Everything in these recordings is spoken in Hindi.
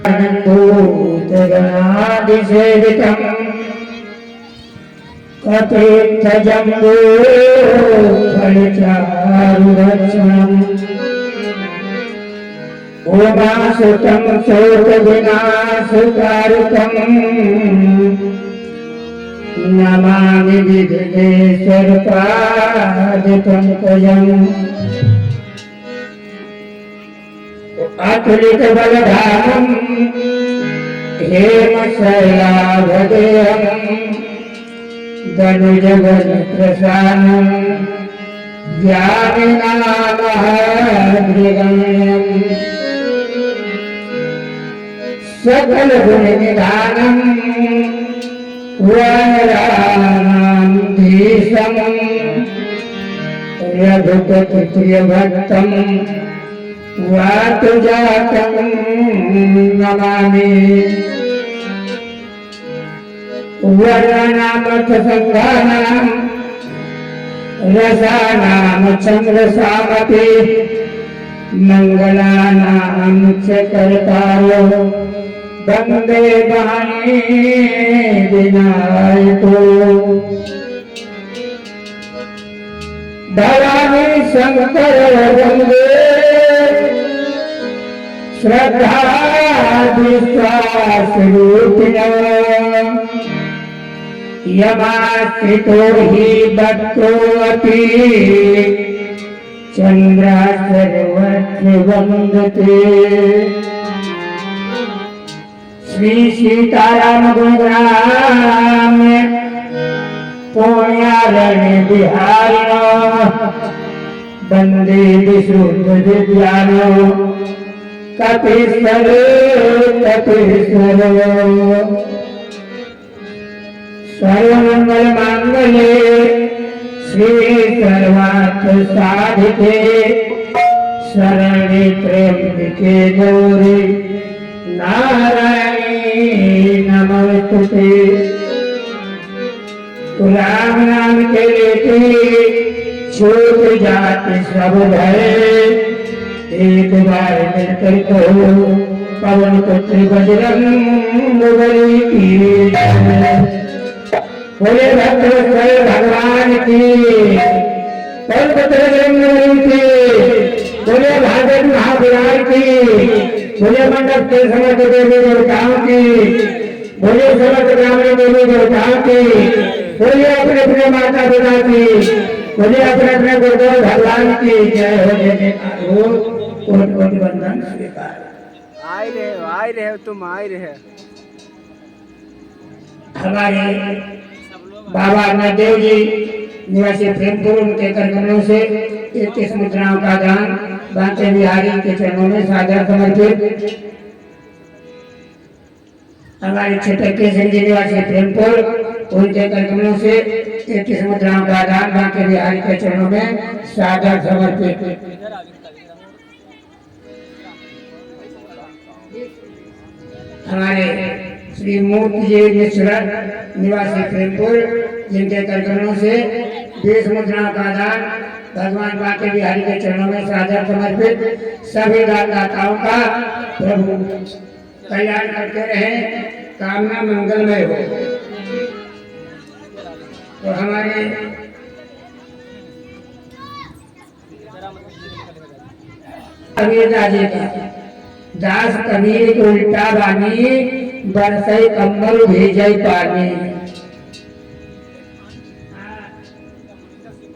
भूतगणादिसेवितम् कपित्थजम्बो फलचारुरक्षणम् उमासुतं शोकविनाशकारुकम् नमामि विघ्नेश्वरपादपङ्कजम् अतुलितबलधामम् हेमशैलाभदेहम् धनुजगन्त्रशानम् ज्ञानिनामहाग्रगण्यम् सकलगुणनिधानम् वानराणां धीशम् रघुपतिप्रियभक्तम् वातुजातं नमामि वर्णानामर्थसङ्घानां रसानां चन्द्रसामपि मङ्गलानां च कर्तारो वन्दे वाणी विनायको भवानी शंकर वन्दे श्रद्धा विश्वास रूपिणः यमाश्रितो हि भक्तोऽपि चन्द्रा सर्वत्र वन्दते श्री सीताराम गुणग्राम पुण्यारण्य बिहारिणो वन्दे विशुद्ध विद्यानो कपीश्वर सर्वमंगल मांगल्ये श्री सर्वार्थ साधिके शरण्ये त्र्यंबके गौरी नारायणी नमोस्तुते। राम नाम के लेते छूट जाति सब भय एक बार मिलकर कहो पवन पुत्र बजरंग बली की बोले भद्रेश्वर भगवान की पवन पुत्र बजरंग बली की बोले भागवत महाविराट की बोले मंडप के समस्त देवी देवताओं की बोले समस्त ब्राह्मण देवी देवताओं की बोले अपने अपने माता पिता की बोले अपने अपने गुरुदेव भगवान की जय हो जय हो कोटि कोटि वंदन स्वीकार। आए रहे तुम आए रहे। हमारे बाबा नादेव जी निवासी प्रेमपुर के करकमलों से 31 मुद्राओं का दान बांके बिहारी के चरणों में सादर समर्पित। हमारे क्षेत्र सिंह जी निवासी प्रेमपुर उनके करकमलों से 31 मुद्राओं का दान बांके बिहारी के चरणों में सादर समर्पित। हमारे श्री मूर्ति जी मिश्रा निवासी प्रेमपुर जिनके करकमलों से 20 मुद्राओं का दान भगवान बांके बिहारी के चरणों में सादर समर्पित। सभी दाताओं का प्रभु कल्याण करते रहे, कामना मंगलमय हो। तो हमारे कबीर दादी का दास कबीर को उल्टा बानी बरसई कम्बल भेजई पानी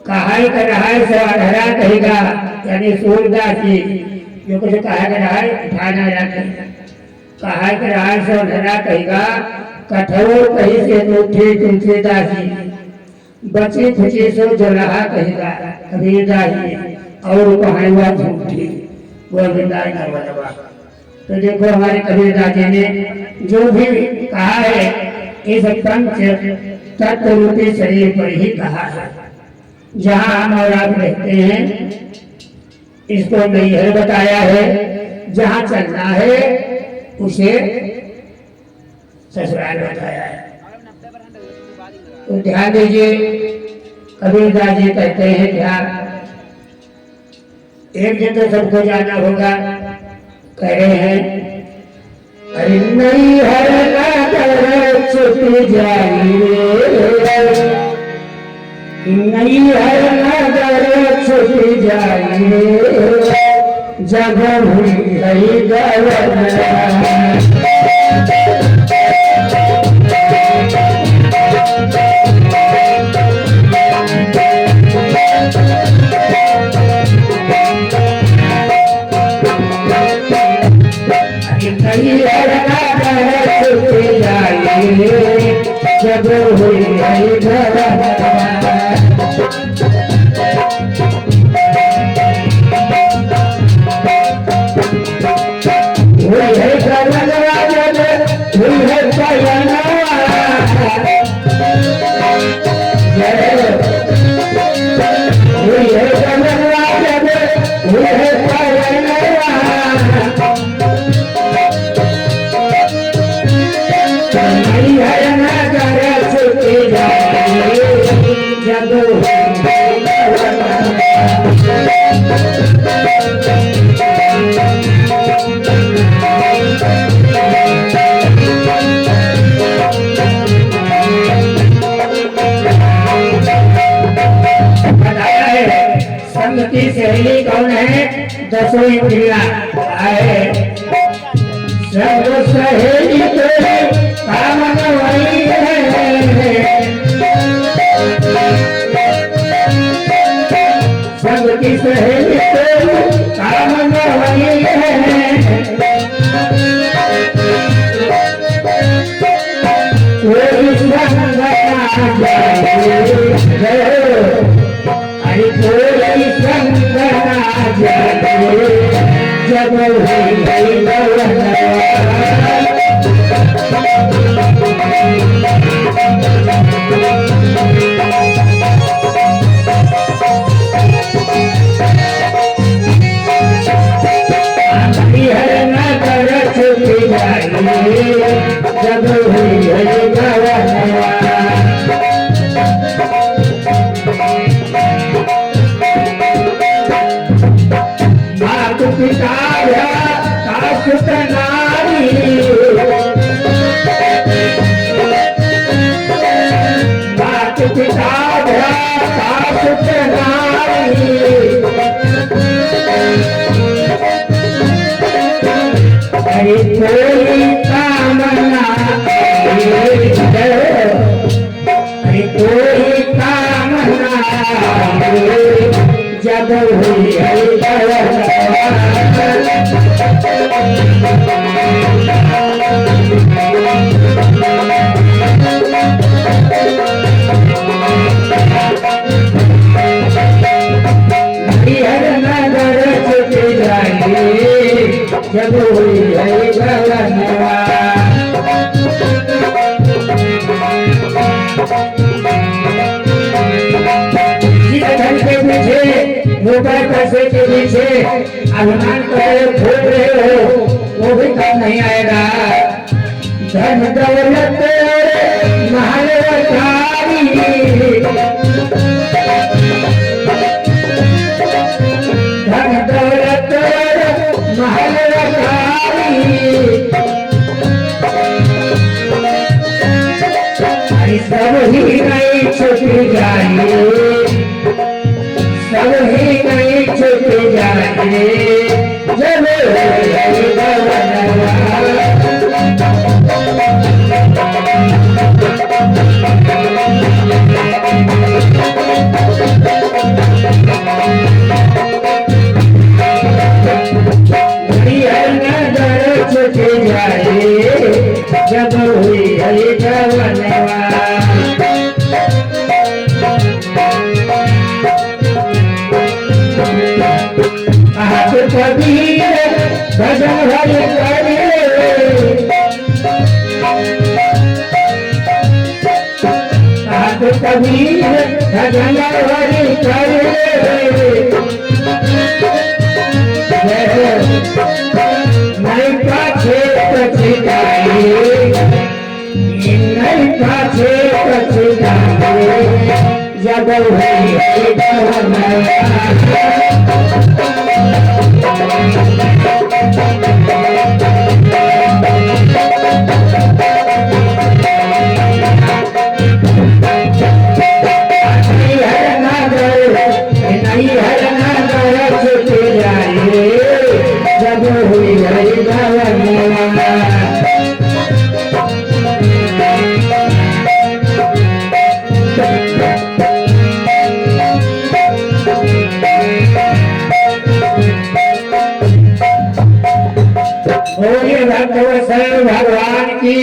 कहाई कर रहा है सो अधरा कहेगा यानी सूरदास जी जो कुछ कहा कर रहा है उठाना रखे कहाई कर रहा है सो अधरा कहेगा कठोर कही से उठे तुलसीदास जी बची खुची सो जो रहा कहेगा कबीरदास जी और कहानियां झूठी गोविंदाई नरवरवा। तो देखो हमारे कबीरदास जी ने जो भी कहा है इस पंच तत्व रूपी शरीर पर ही कहा है। जहाँ हम और आप रहते हैं इसको नैहर बताया है, जहाँ चलना है उसे ससुराल बताया है। तो ध्यान दीजिए कबीरदास जी कहते हैं ध्यान एक दिन तो सबको जाना होगा कह रहे हैं नहीं हर नगर छुटी जाई रे, नहीं हर नगर छुटी जाई रे, जब हुई गई गवन। जब हुई गई की सहेली कौन है? दसों इंद्रिया आए सब सहेली तेरे काम वही है, सबकी सहेली तेरे काम वही है, कोई संग ना जाए, अरे कोई संग ना जाए, जब हुई गई गवन। जब हुई गई गवन। मात पिता शाश्वत नारी, मात पिता शाश्वत नारी, अरे कोई कामना अरे कोई कामना जब हुई गई गवन। जब हुई गई गवन। धन के पीछे रुपए पैसे के पीछे अभिमान करे खोल रहे हो, वो भी काम नहीं आएगा। धन दौलत महल अटारी, धन दौलत महल सब ही नहीं छुट जाए, सब ही नहीं छुट जाए, जब हुई गवन। नजर छुट जाए, जब हुई गई गवन। कबीर भजन हरि करे, कबीर भजन हरि करे, नहीं पाछे पछताए, नहीं पाछे पछताए, जब हुई गई गवन। विजय भवनवा बोलिए भक्तवत्सल भगवान की।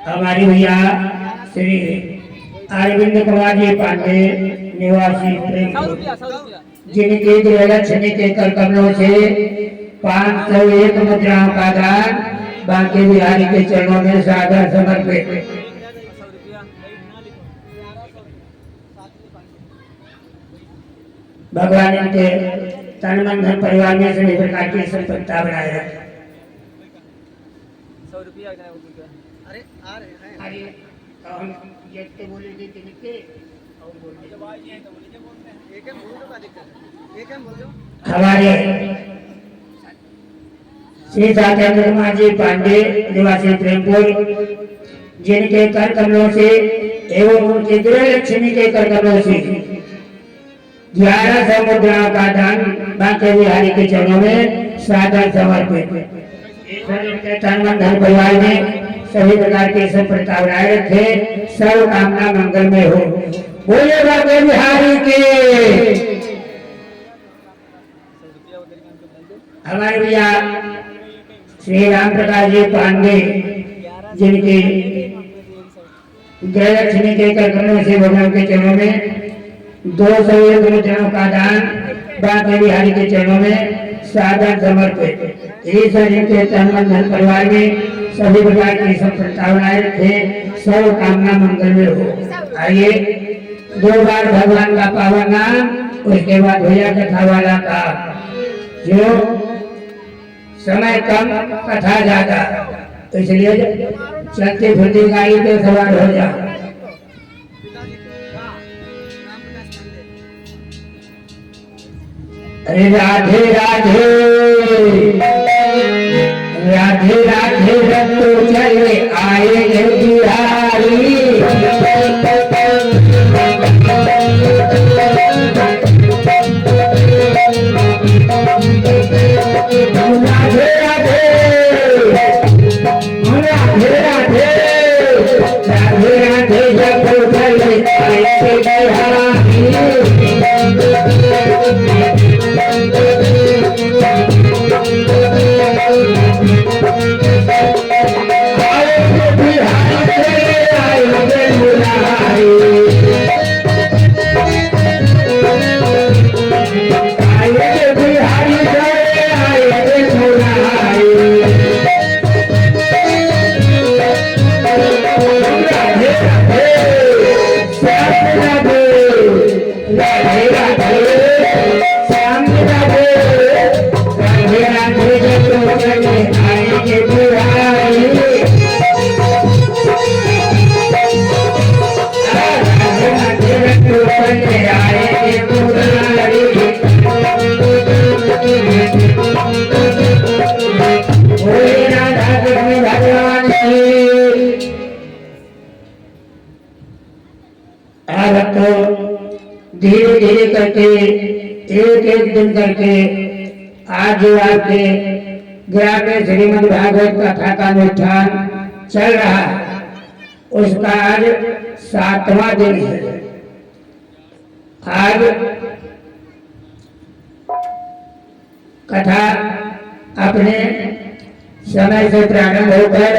हमारी भैया श्री अरविंद कुमार जी पांडे निवासी प्रेमपुर, जिनके गृहलक्ष्मी के कर कमलों से 501 मुद्राओं का दान बांके बिहारी के चरणों में सादर समर्पित। भगवान इनके तन मन धन परिवार में सभी प्रकार की संपन्नता बनाए रखे। 100 रुपया अरे आ रहे हैं। अरे हम ये के बोलेंगे कि निके और बोलेंगे एक हम बोल दो, का दिक्कत है, एक हम बोल दो। हमारे श्री सत्येंद्र कुमार जी पांडे निवासी प्रेमपुर, जिनके कर कमलों से एवं उनके गृहलक्ष्मी के कर कमलों से 1100 मुद्राओं का दान बांके बिहारी के चरणों में सादर समर्पित। ईश्वर इनके तन मन धन परिवार में सभी प्रकार की संपन्नता बनाए रखे, सर्व कामना मंगल में हो। बोले बांके बिहारी के। हमारे भैया श्री राम प्रकाश जी पांडे, जिनकी गृहलक्ष्मी के कर कमलों से भगवान के चरणों में 201 मुद्राओं का दान बांके बिहारी के चरणों में सादर समर्पित। ईश्वर इनके तन मन धन परिवार में सभी प्रकार की संपन्नता बनाए रखे, सर्व कामना मंगल में हो। आइए 2 बार भगवान का पावन नाम, उसके बाद भैया कथा वाला का। जो समय कम कथा ज्यादा, तो इसलिए चलते फिरती गाड़ी पे सवार हो जाओ। अरे राधे राधे राधे राधे रख तो चले आए बिहारी। राधे राधे राधे राधे राधे राधे रख तो चले आए बिहारी। धीरे धीरे करके एक एक दिन करके आज जो आपके ग्राम में श्रीमद् भागवत कथा का अनुष्ठान चल रहा है, उसका आज 7वां दिन है। आज कथा अपने समय से प्रारंभ होकर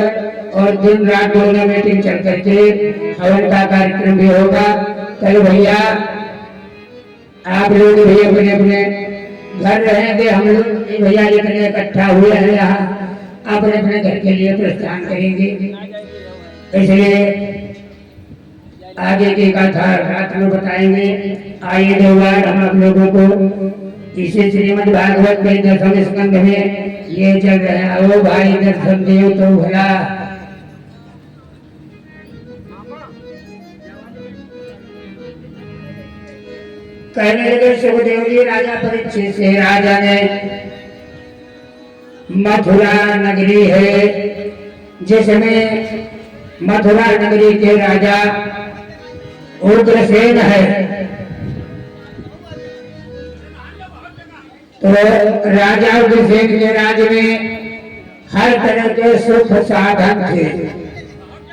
और दिन रात दोनों मीटिंग चल करके हवन का कार्यक्रम भी होगा। कल भैया आप लोग भी अपने अपने घर रहेंगे, हम लोग भैया जितने इकट्ठा हुए हैं यहाँ अपने अपने घर के लिए प्रस्थान करेंगे। इसलिए आगे की कथा रात में बताएंगे। आइए देववार हम आप लोगों को इसी श्रीमद् भागवत के 10वें स्कंध में ये चल रहे हैं। ओ भाई दर्शन देव तो भला। कहने लगे सुखदेव जी राजा परीक्षित से, राजा ने मथुरा नगरी है जिसमें मथुरा नगरी के राजा उग्रसेन है, तो राजा उग्रसेन के राज्य में हर तरह के सुख साधन थे।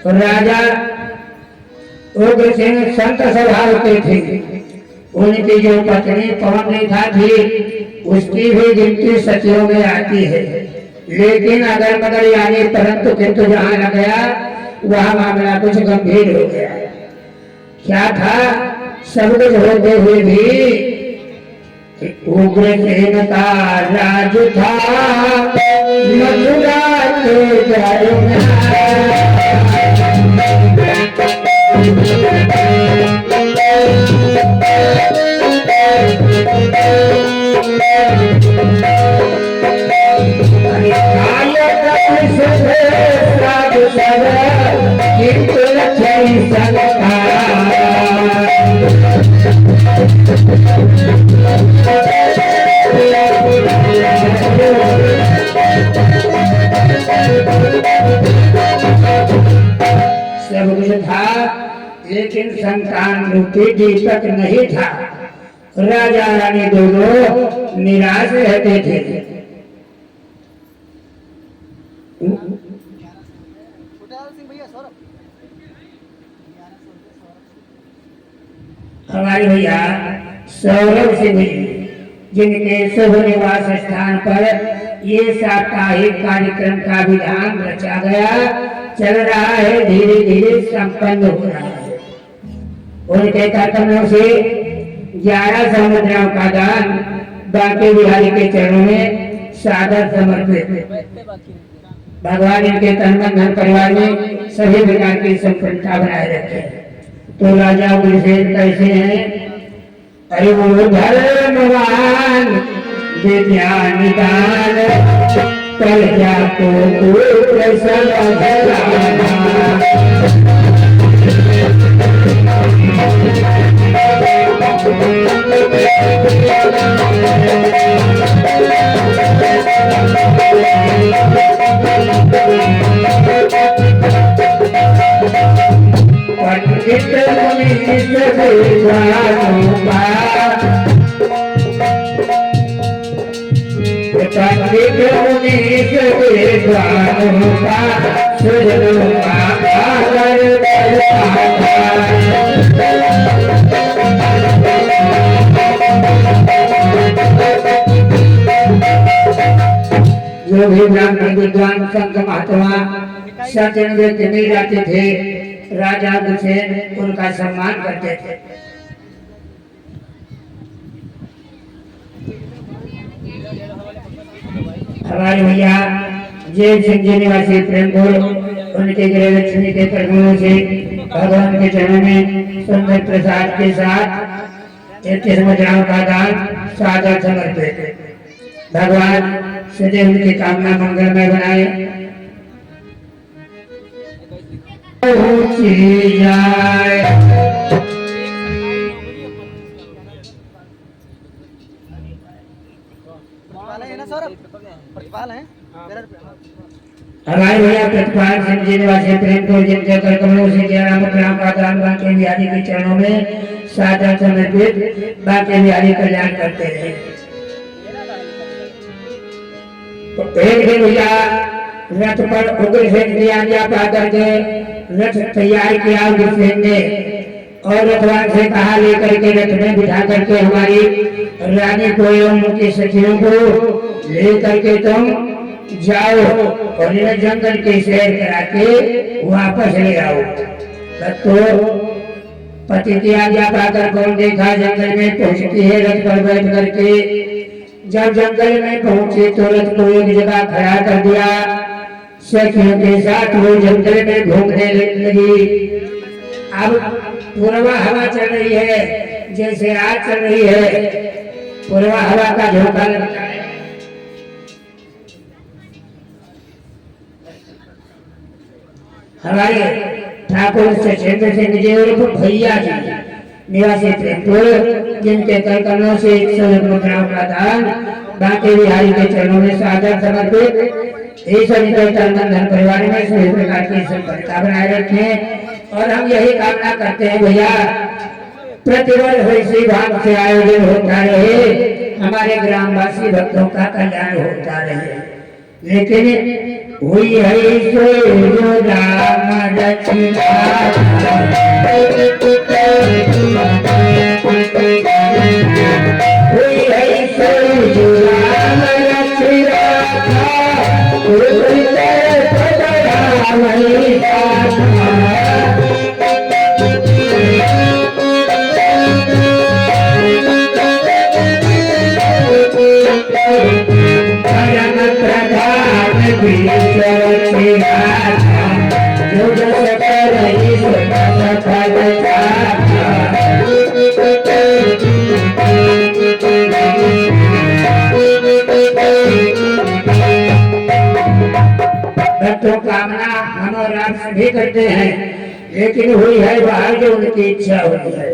तो राजा उग्रसेन संत स्वभाव के थे। उनकी जो पत्नी पवनरेखा थी उसकी भी गिनती सतियों में आती है, लेकिन अगर मगर यानी परंतु किंतु जहां न गया वह मामला कुछ गंभीर हो गया। क्या था? सब कुछ होते हुए भी उग्रसेन का राज था मथुरा के द्वारों में। सब कुछ था, लेकिन संतान रूपी दीपक नहीं था। राजा रानी दोनों निराश रहते थे। हमारे भैया सौरभ सिंह जिनके शुभ निवास स्थान पर ये साप्ताहिक कार्यक्रम का विधान रचा गया, चल रहा है, धीरे धीरे संपन्न हो रहा है। उनके कर्तव्यों से 1100 मुद्राओं का दान बांके बिहारी के चरणों में सादर समर्पित। भगवान इनके तन मन धन परिवार में सभी प्रकार की संपन्नता बनाए रखे। तो राजा उग्रसेन कैसे हैं? अरे वो धर्मवान विद्या निदान प्रजा को जो भी ब्राह्मण विद्वान संत महात्मा सज्जन व्यक्ति मिल जाते थे, राजा उग्रसेन उनका सम्मान करते थे। हमारे भैया जय सिंह जी निवासी प्रेमपुर उनके गृह लक्ष्मी के प्रगुणों से भगवान के चरणों में सुंदर प्रसाद के साथ 31 मुद्राओं का दान सादर समर्पित। भगवान सदैव उनकी कामना मंगलमय बनाए। जाए हमारे भैया प्रतिपाल सिंह जी निवासी प्रेमपुर जिनके कर कमलों से 11 मुद्राओं का दान बांके बिहारी के चरणों में सादर समर्पित बांके बिहारी कल्याण करते रहे। तो एक दिन भैया रथ पर उग्रसेन की आज्ञा पा करके रथ तैयार किया उग्रसेन ने और रथवान से कहा लेकर के रथ में बिठा करके हमारी रानी को एवं उनकी सखियों को लेकर के तुम जाओ और इन्हें जंगल की सैर करा के वापस ले आओ। तो पति की आज्ञा पाकर कौन देखा जंगल में पहुंचती है रथ पर बैठ करके। जब जंगल में पहुंचे तो रथ को एक जगह खड़ा कर दिया। सखियों के साथ वो जंगल में घूमने लगी। अब पूर्वा हवा चल रही है, जैसे आज चल रही है, पूर्वा हवा का झोंका लगता है। हमारे ठाकुर सचेंद्र सिंह जी और भैया जी निवासी प्रेमपुर जिनके कर कमलों से 101 मुद्राओं का दान बांके बिहारी के चरणों में सादर समर्पित। ईश्वर के तन मन धन परिवार में सभी प्रकार की संपन्नता बनाए रखें और हम यही कामना करते हैं भैया प्रतिवर्ष इसी भाव से आयोजन होता रहे हमारे ग्रामवासी भक्तों का कल्याण होता रहे। लेकिन हुई है सो राम रचना, हुई है सो राम रचना, भक्तों कामना हम और आप सभी करते हैं, लेकिन हुई है बाहर जो उनकी इच्छा हुई है।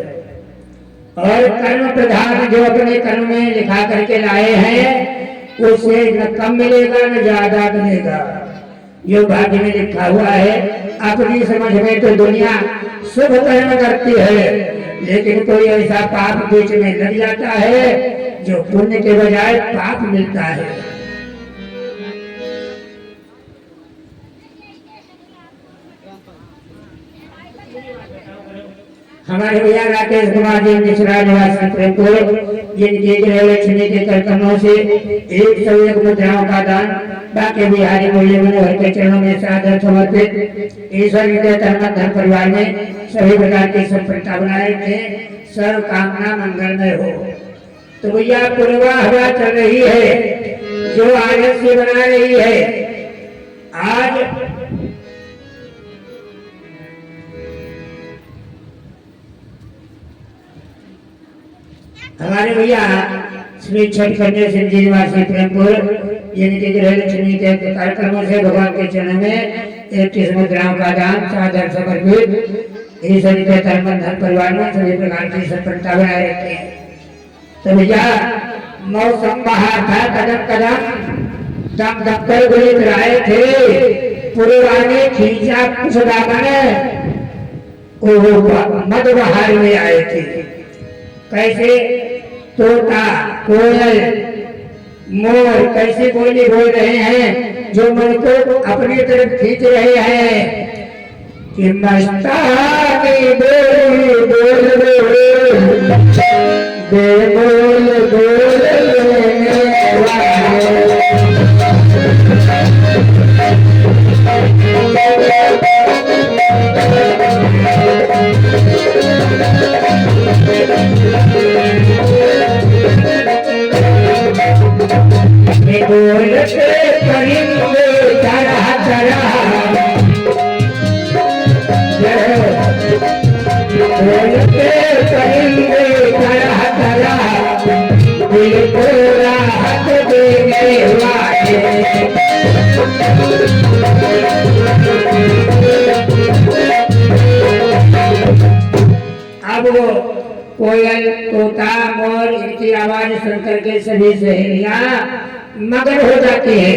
और कर्म प्रधान जो अपने कर्म में लिखा करके लाए हैं उससे न कम मिलेगा न ज्यादा मिलेगा। जो भाग्य में लिखा हुआ है अपनी समझ में तो दुनिया शुभ कर्म करती है, लेकिन कोई ऐसा पाप बीच में लग जाता है जो पुण्य के बजाय पाप मिलता है। हमारे भैया राकेश कुमार जी मिश्रा निवासी प्रेमपुर, जिनके गृहलक्ष्मी के कर्तव्यों से 101 मुद्राओं का दान बाकी बिहारी मूल्य मनोहर के चरणों में सादर समर्पित। ईश्वर के धर्म परिवार में सभी प्रकार की संपन्नता बनाए थे, सर्व कामना मंगलमय हो। तो भैया पूर्वा हवा चल रही है जो आलस से बना रही है। आज हमारे भैया श्री छठ कन्या सिंह जी निवासी प्रेमपुर, जिनके गृहलक्ष्मी के कार्यक्रमों से भगवान के चरण में 31 मुद्राओं का दान सादर समर्पित। ईश्वर के धर्म परिवार में सभी प्रकार की संपन्नता बनाए रखते हैं। तो भैया मौसम बाहर था, कदम कदम दम दम कर गुलित रहे थे, पूर्वा ने खींचा कुछ दामन मद बहार में आए थे। कैसे तोता कोयल मोर कैसे बोली बोल रहे हैं जो मन को अपनी तरफ खींच रहे हैं कि मस्तानी बोल बोल बोल बोल बोल बोलते परिंदे तरह तरह, बोलते परिंदे तरह तरह, दिल को राहत देने वाले। अब वो कोयल तोता मोर इनकी आवाज सुनकर के सभी सहेलियां मगन हो जाती है।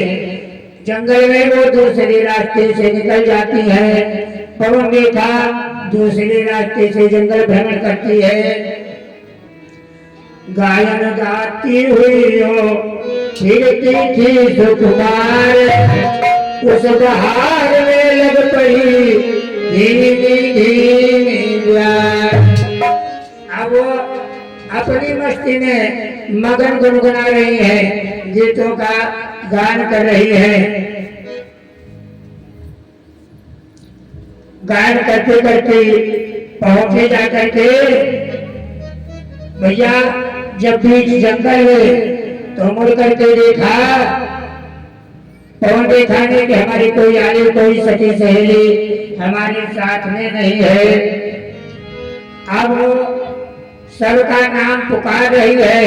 जंगल में वो दूसरे रास्ते से निकल जाती है। पवन देखा दूसरे रास्ते से जंगल भ्रमण करती है। गायन गाती हुई हो फिरती थी सुकुमार, उस बहार में लग पड़ी धीमी धीमी प्यार। अब वो अपनी मस्ती में मगन गुनगुना रही है, गीतों का गान कर रही है। गान करते करते पहुंचे जाकर के भैया जब बीच जंगल में तो मुड़ करके देखा, पवन देखा नहीं कि हमारी कोई आई कोई सखी सहेली हमारे साथ में नहीं है। अब सबका नाम पुकार रही है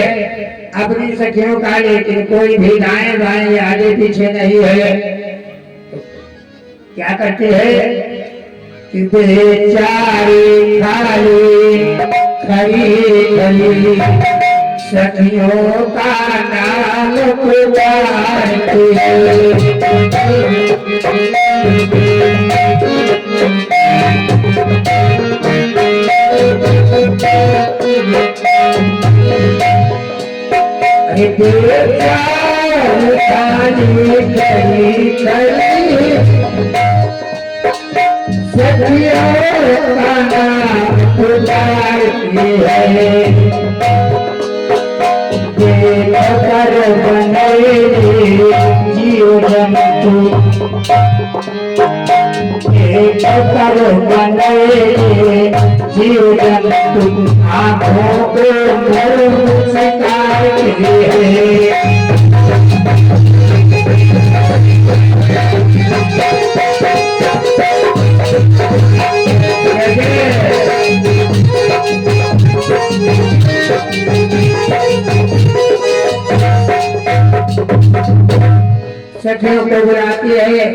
अपनी सखियों का, लेकिन कोई भी दाएं बाएं आगे पीछे नहीं है। तो क्या करते हैं कि बेचारी खाली खरी खरी सखियों का नाम पुकारती है। खरी खरी सखियों का नाम पुकारती है देख कर बने जीव जंतु देख कर बने जीव जंतु आँखों को धर्म सकारती है सखियों को बुलाती है,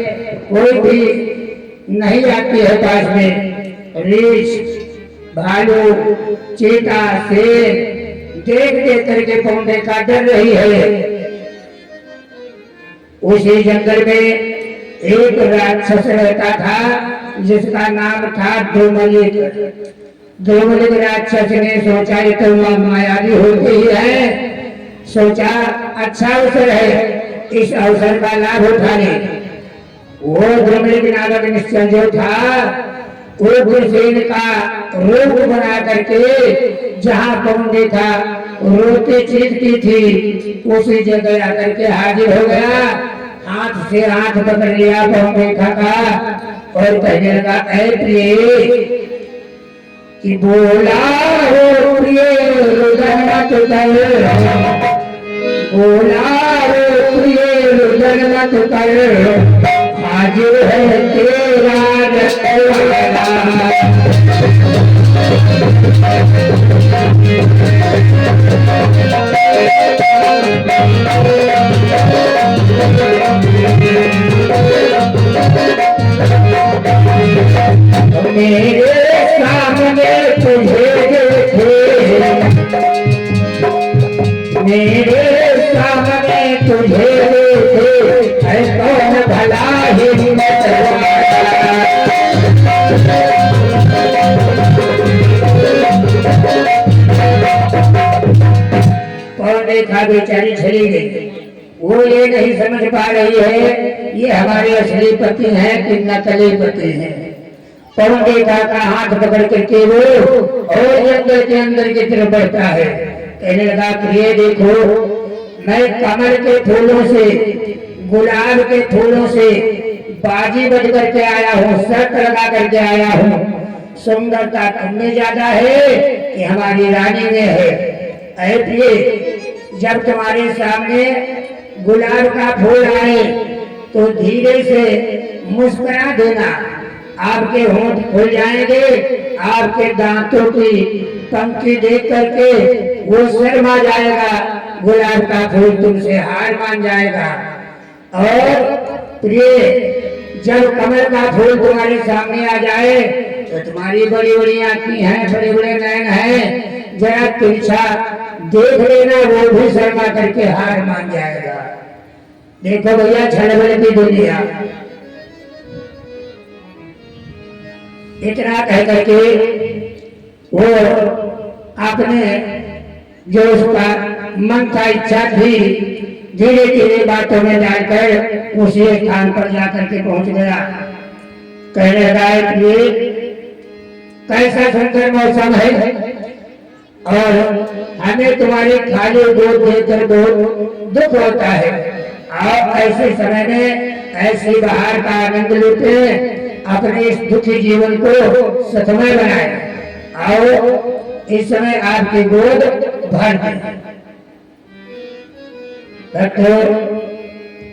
कोई भी नहीं आती है पास में। रीछ भालू चीता शेर देख देख करके पौधे का डर रही है। उसी जंगल में एक राक्षस रहता था जिसका नाम था धूमलिक। धूमलिक राक्षस ने सोचा ये तो मायावी हो गई है, सोचा अच्छा अवसर है, इस अवसर का लाभ उठाने। वो धूमलिक नामक निश्चल जो था वो गुरसेन का रूप बना करके जहाँ पौंडे था रोते चीखती थी उसी जगह आकर के हाजिर हो गया। हाथ से हाथ पकड़ लिया पौंडेखा का और कहने लगा ऐ प्रिय कि बोला हो प्रिय रुदन मत कर, बोला हो प्रिय रुदन मत कर, हाजिर है तेरा रखवाला। मेरे सामने तुझे देखे, मेरे सामने तुझे देखे, है कौन भला हिम्मत वाला। पौंडेखा बेचारी चली गई। वो ये नहीं समझ पा रही है ये हमारे असली पति हैं कि नकली पति हैं। पौंडेखा का हाथ पकड़ करके वो और जंगल के अंदर की तरफ बढ़ता है। कहने लगा प्रिय देखो मैं कमल के फूलों से गुलाब के फूलों से बाजी बज करके आया हूँ, शर्त लगा करके आया हूँ। सुंदरता तुमने ज्यादा है कि हमारी रानी में है। ऐ प्रिय जब तुम्हारे सामने गुलाब का फूल आए तो धीरे से मुस्कुरा देना, आपके होंठ खुल जाएंगे, आपके दांतों की पंक्ति देख करके वो शर्मा जाएगा, गुलाब का फूल तुमसे हार मान जाएगा। और प्रिय जब कमल का फूल तुम्हारे सामने आ जाए तो तुम्हारी बड़ी बड़ी आंखें हैं, बड़े बड़े नयन हैं, जरा तिरछा देख लेना, वो भी शर्मा करके हार मान जाएगा। देखो भैया छलबल की दुनिया। इतना कह करके वो अपने जो उसका मन का इच्छा थी धीरे धीरे बातों में डालकर उसी स्थान पर जाकर के पहुंच गया। कहने लगा कि कैसा सुंदर मौसम है और हमें तुम्हारी खाली गोद देखकर बहुत दुख होता है। आप ऐसे समय में ऐसी बहार का आनंद लूटे, अपने इस दुखी जीवन को सुखमय बनाए। आओ इस समय आपकी गोद भर दे।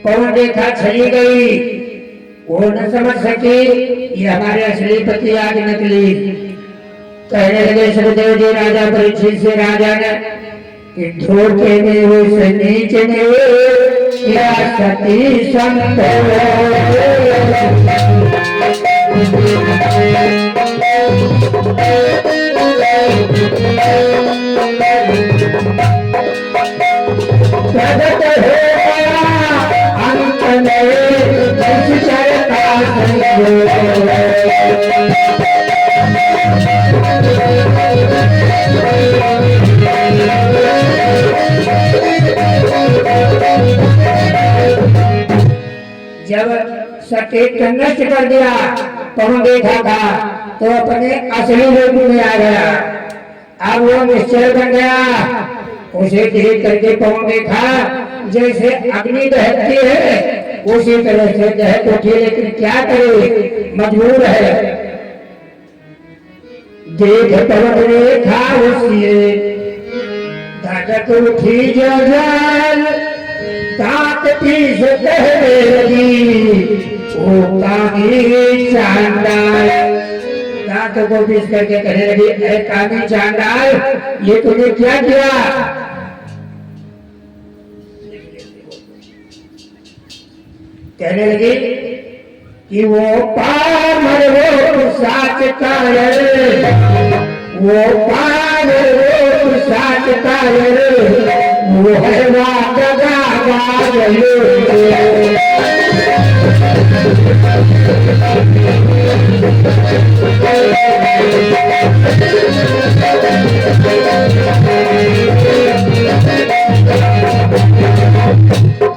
पौंडेखा चली गई, वो न समझ सकी ये हमारे असली पति आज नकली। कहने लगे सुखदेव जी राजा परीक्षित से राजा ने कि धोखे में उस नीच में क्या सती संत प्रगट हो अंत में चरता जब सटीक नष्ट कर दिया पवन देखा था तो अपने असली रूप में आ गया। अब वो निश्चय बन गया। उसे देख करके पवन देखा जैसे अग्नि दहकती है उसी तरह से दहक उठी, लेकिन क्या करे, मजबूर है। देख पवन देखा उसी धड़क उठी जो जल दांत पीस कहने लगी ओ कामी चांडाल। दांतों को पीस करके कहने लगी अरे कामी चांडाल, ये तूने क्या किया? कहने लगी कि वो पामर वो साच कायर, वो पामर वो साच कायर, वो है वादगा बाजलो।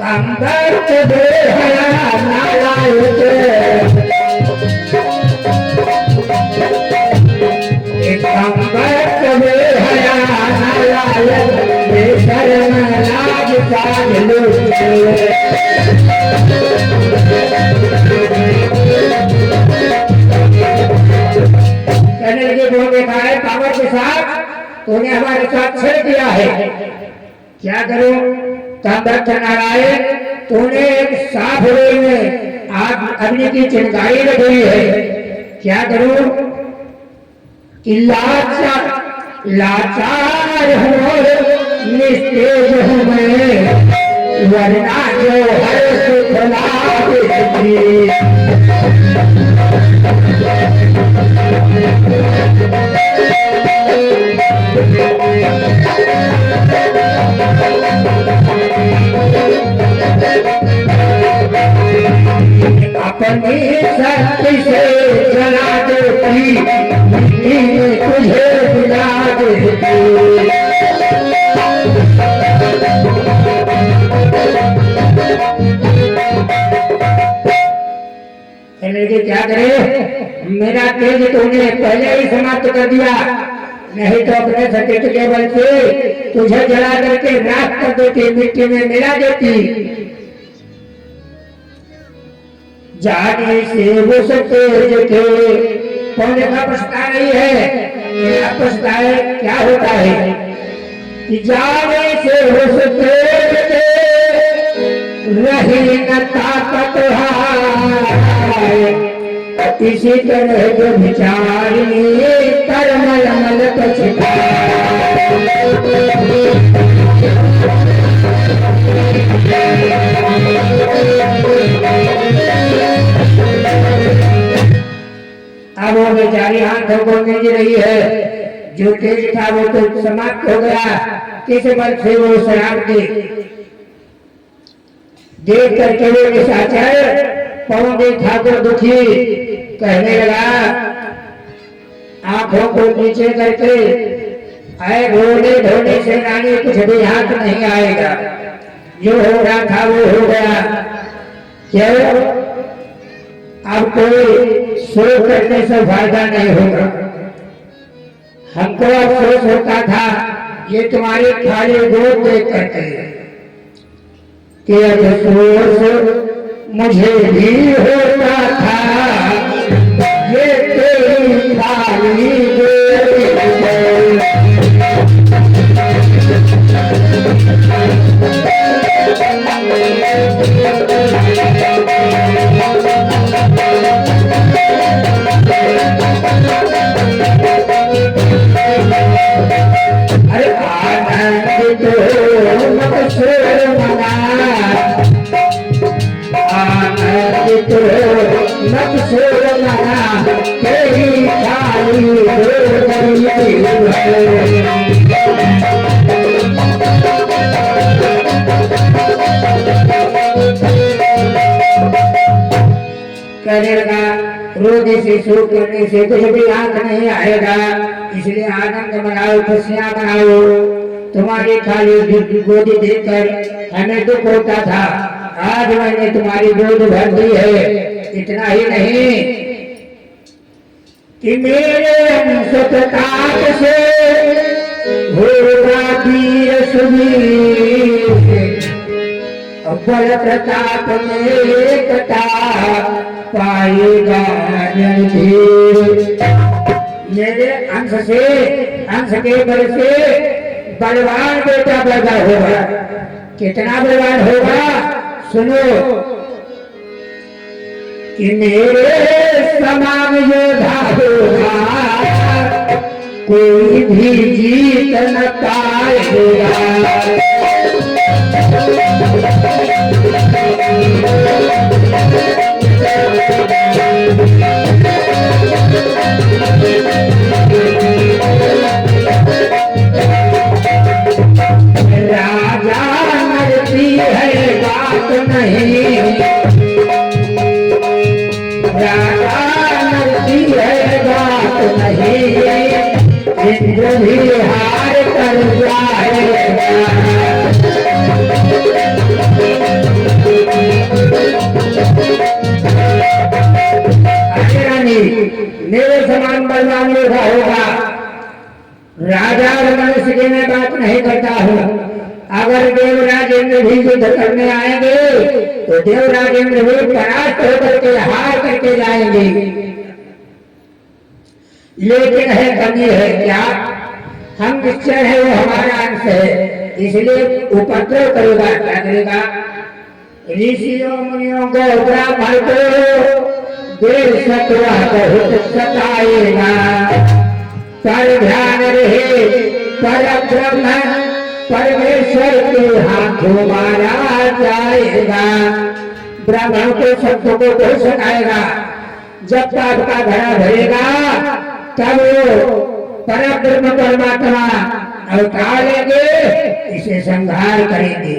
कंदर्प दे हया नालायक, कंदर्प दे हया नालायक, बेशर्म लाज काजलो। कहने लगे वो देखा है पावर के साथ तूने हमारे साथ छेड़ किया है, क्या करूं? कंदर्प नारायण, तूने एक साफ रे में आग अग्नि की चिंगारी लगाई है, क्या करूं? कि लाचार हूं, निस्तेज हूं मैं, वरना जो हर सुख लाभ अपनी शक्ति से जला देती, मिट्टी में तुझे मिला देती। क्या करे, मेरा तेज तूने पहले ही समाप्त कर दिया, नहीं तो अपने सतीत के बल से तुझे जला करके राख कर देती, मिट्टी में मिला देती। जाने से वो तेज थे पौने का पछता नहीं है, क्या पछताए, क्या होता है कि जाने से वो तेज थे रही न ताकत है। इसी तरह जो विचारी कर्मल मल पछता। अब वो बेचारी हाथों को मिल रही है, जो तेज था वो तो समाप्त हो गया, किस बल से वो शराब दी। देख करके वो निशाचर पवन देखा तो दुखी कहने लगा, आंखों को नीचे करके आए ढोने ढोने से रानी कुछ भी हाथ नहीं आएगा, जो हो रहा था वो हो गया। क्यों? अब कोई शोक करने से फायदा नहीं होगा। हमको अफसोस होता था ये तुम्हारी खाली गोद देख करके कि अफसोस मुझे भी होता था, ये तेरी खाली अरे आनंद तो मकसूर मना, आनंद तो मकसूर मना, तेरी खाली कहने लगा, रोने से शोक करने से कुछ भी आंख नहीं आएगा, इसलिए आनंद मनाओ, खुशियां मनाओ। तुम्हारी खाली गोदी देखकर हमें दुख होता था, आज मैंने तुम्हारी गोद भर दी है। इतना ही नहीं कि मेरे अंश प्रताप से होगा वीर सुवीर, बल प्रताप में एकता पाएगा रणधीर। मेरे अंश से, अंश के बल से बलवान बेटा पैदा होगा। कितना बलवान होगा सुनो, कि मेरे समान योद्धा होगा, कोई भी जीत न पाएगा। राजा मरती है बात नहीं, राजा मरती है बात नहीं, इंद्र भी हार कर जाएगा। मेरे समान बलवान योद्धा होगा। राजा और मनुष्य की मैं बात नहीं करता हूँ। अगर देवराज इंद्र भी युद्ध करने आएंगे तो देवराज इंद्र भी परास्त होकर के हार करके जाएंगे। लेकिन है कमी है क्या, हम निश्चय है वो हमारा अंश है, इसलिए उपद्रव करेगा। क्या करेगा? ऋषियों मुनियों को ब्राह्मण को देव सत्वा बहुत सताएगा। पर ध्यान रहे पर ब्रह्म परमेश्वर के हाथों मारा जाएगा। ब्राह्मण को शब्दों को कोई सताएगा। जब पाप का घड़ा भरेगा तब वो पर ब्रह्म परमात्मा अवतार लेंगे, इसे संहार करेंगे।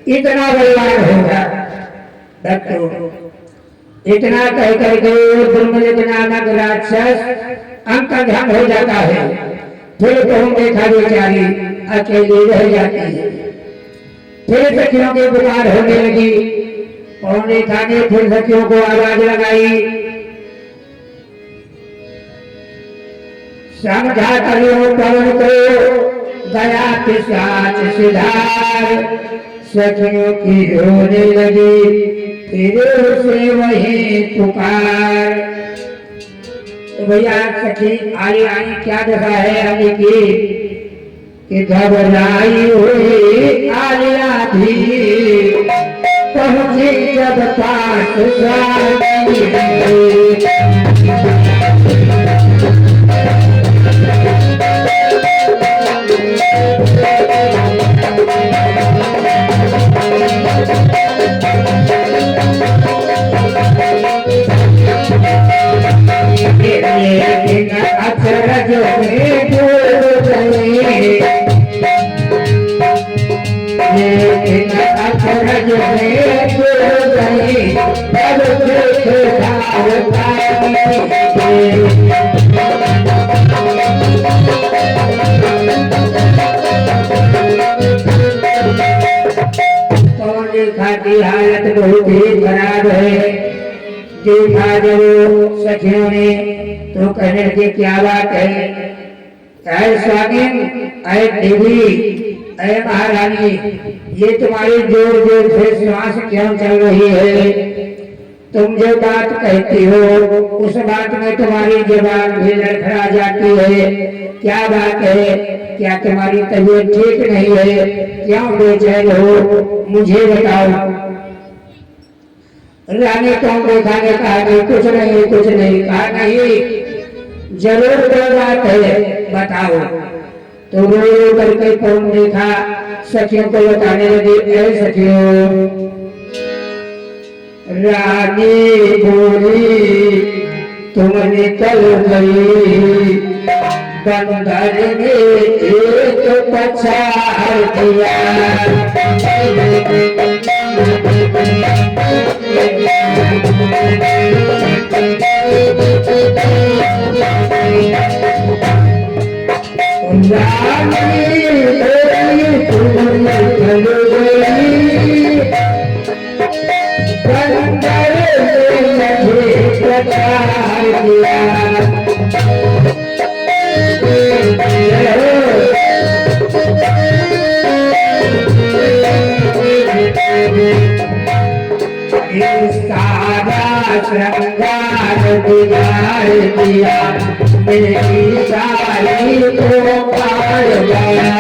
इतना बलवान होगा। इतना कह करके ब्रह्मलिंग नामक राक्षस अंतर्ध्यान हो जाता है। फिर पहुंच देखा बेचारी अकेली रह जाती है। फिर सखियों की पुकार होने लगी। पहुंच देखा ने फिर सखियों को आवाज लगाई, समझा करो पवन को गया पिशाच सिधार। सखियों की होने लगी फिर से वही पुकार। तो भैया सखी आई आई क्या दशा है अभी की, कि घबराई हुई आलिया भी पहुंची जब पास अचरज में डूब गए, लेकिन अचरज में डूब गए। अब कौन देखा की हालत बहुत ही खराब है। देखा जब सखियों ने तो कहने लगे क्या बात है, ऐ स्वामी, ऐ देवी, ऐ महारानी, ये तुम्हारी जोर जोर से श्वास क्यों चल रही है? तुम जो बात कहती हो उस बात में तुम्हारी जबान भी लड़खड़ा जाती है। क्या बात है? क्या तुम्हारी तबीयत ठीक नहीं है? क्यों बेचैन हो? मुझे बताओ। रानी तुम देखा ने कहा नहीं, कुछ नहीं, कुछ नहीं। कहा नहीं, जरूर कोई बात है, बताओ। तो रो करके तुम देखा सखियों को बताने लगी, ऐ सखियों, रानी बोली तुम निकल गई बंदर ने एक पछाड़ दिया। श्रृंगार बिगाड़ दिया, मेरी सारी को पार गया।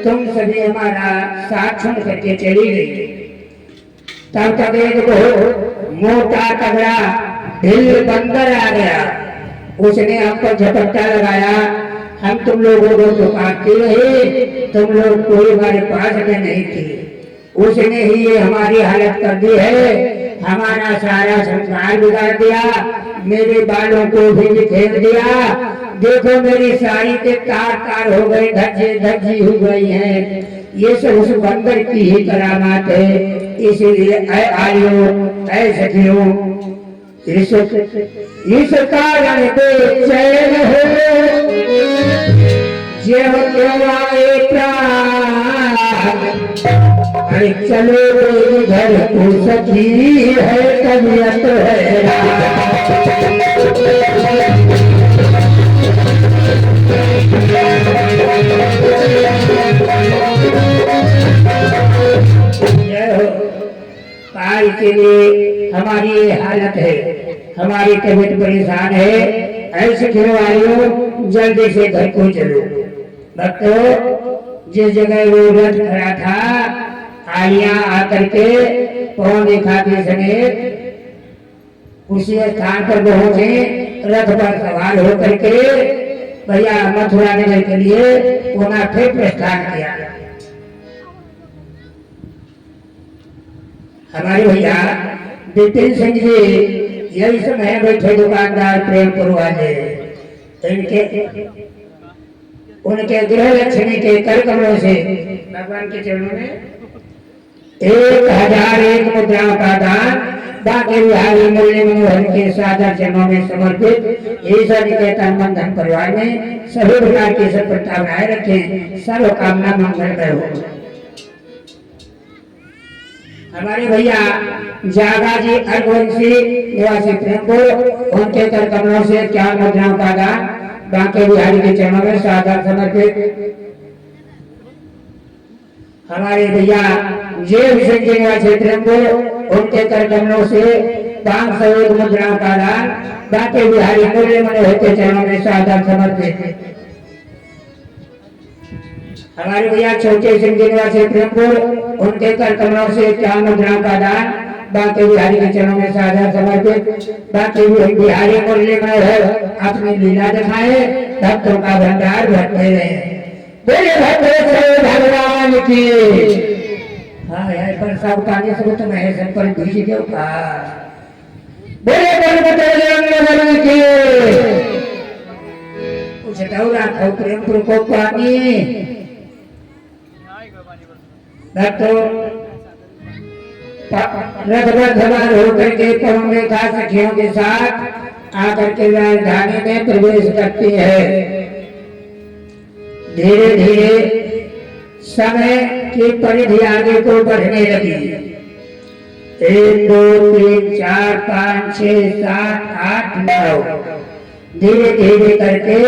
तुम सभी हमारा साथ छोड़ करके चली गई। तब तक एक मोटा तगड़ा ढिल बंदर आ गया। उसने हमको झपट्टा लगाया। हम तुम लोगों को तो काटते रहे, तुम लोग कोई हमारे पास में नहीं थे। उसने ही ये हमारी हालत कर दी है। हमारा सारा संसार बिगाड़ दिया, मेरे बालों को भी बिखेर दिया। देखो मेरी साड़ी के तार तार हो गए, धज्जे धज्जी हो गई हैं। ये सब उस बंदर की ही करामात है। इसीलिए ऐ आलियो, ऐ सखियों, इस कारण बेचैन हो, ज्यों त्यों आए प्राण। अरे चलो इधर को सखी है तबीयत है। के लिए हमारी ये हालत है, हमारी तबीयत परेशान है। ऐसे खिलवाड़ियों जल्दी से घर को चलो। भक्तों, जिस जगह वो रथ खड़ा था, आलिया आकर के पौने खाते समेत उसी स्थान पर पहुंचे। रथ पर सवार होकर के भैया मथुरा नगर के लिए पुनः फिर प्रस्थान किया। हमारे भैया विपिन सिंह जी यही समय बैठे दुकानदार प्रेमपुर वाले, इनके उनके गृह लक्ष्मी के कर कमलों से भगवान के चरणों में 1001 मुद्राओं का दान बांके बिहारी मुरली मनोहर के सादर चरणों में समर्पित। ईश्वर निकेतन बंधन परिवार में सभी प्रकार की सफलता बनाए रखें, सर्व कामना मंगलमय हो। हमारे भैया जागा जी अर्घवंशी निवासी प्रेमपुर, उनके कर कमलों से 4 मुद्राओं का दान बांके बिहारी के चरणों में सादर समर्पित। हमारे भैया जय विषय जी निवासी प्रेमपुर, उनके कर कमलों से 501 मुद्राओं का दान बांके बिहारी मुरली मनोहर के चरणों में सादर समर्पित। हमारे भैया छोटे सिंह जी निवासी प्रेमपुर, उनके कर कमलों से 4 मुद्राओं का दान बांके बिहारी के चरणों में सादर समर्पित। बांके बिहारी मुरली मनोहर अपनी लीला दिखाए, भक्तों का भंडार भरते रहे। बोले भगवान की। हाँ यार, पर सब काने से तो मैं सब पर भीज के ऊपर बोले भगवान की। कुछ दौरा खाओ प्रेमपुर को पानी। रथ सवार होकर के पवन रेखा सखियों के साथ आकर के राजधानी में प्रवेश करती है। धीरे धीरे समय की परिधि आगे को बढ़ने लगी। 1 2 3 4 5 6 7 8 9 धीरे धीरे करके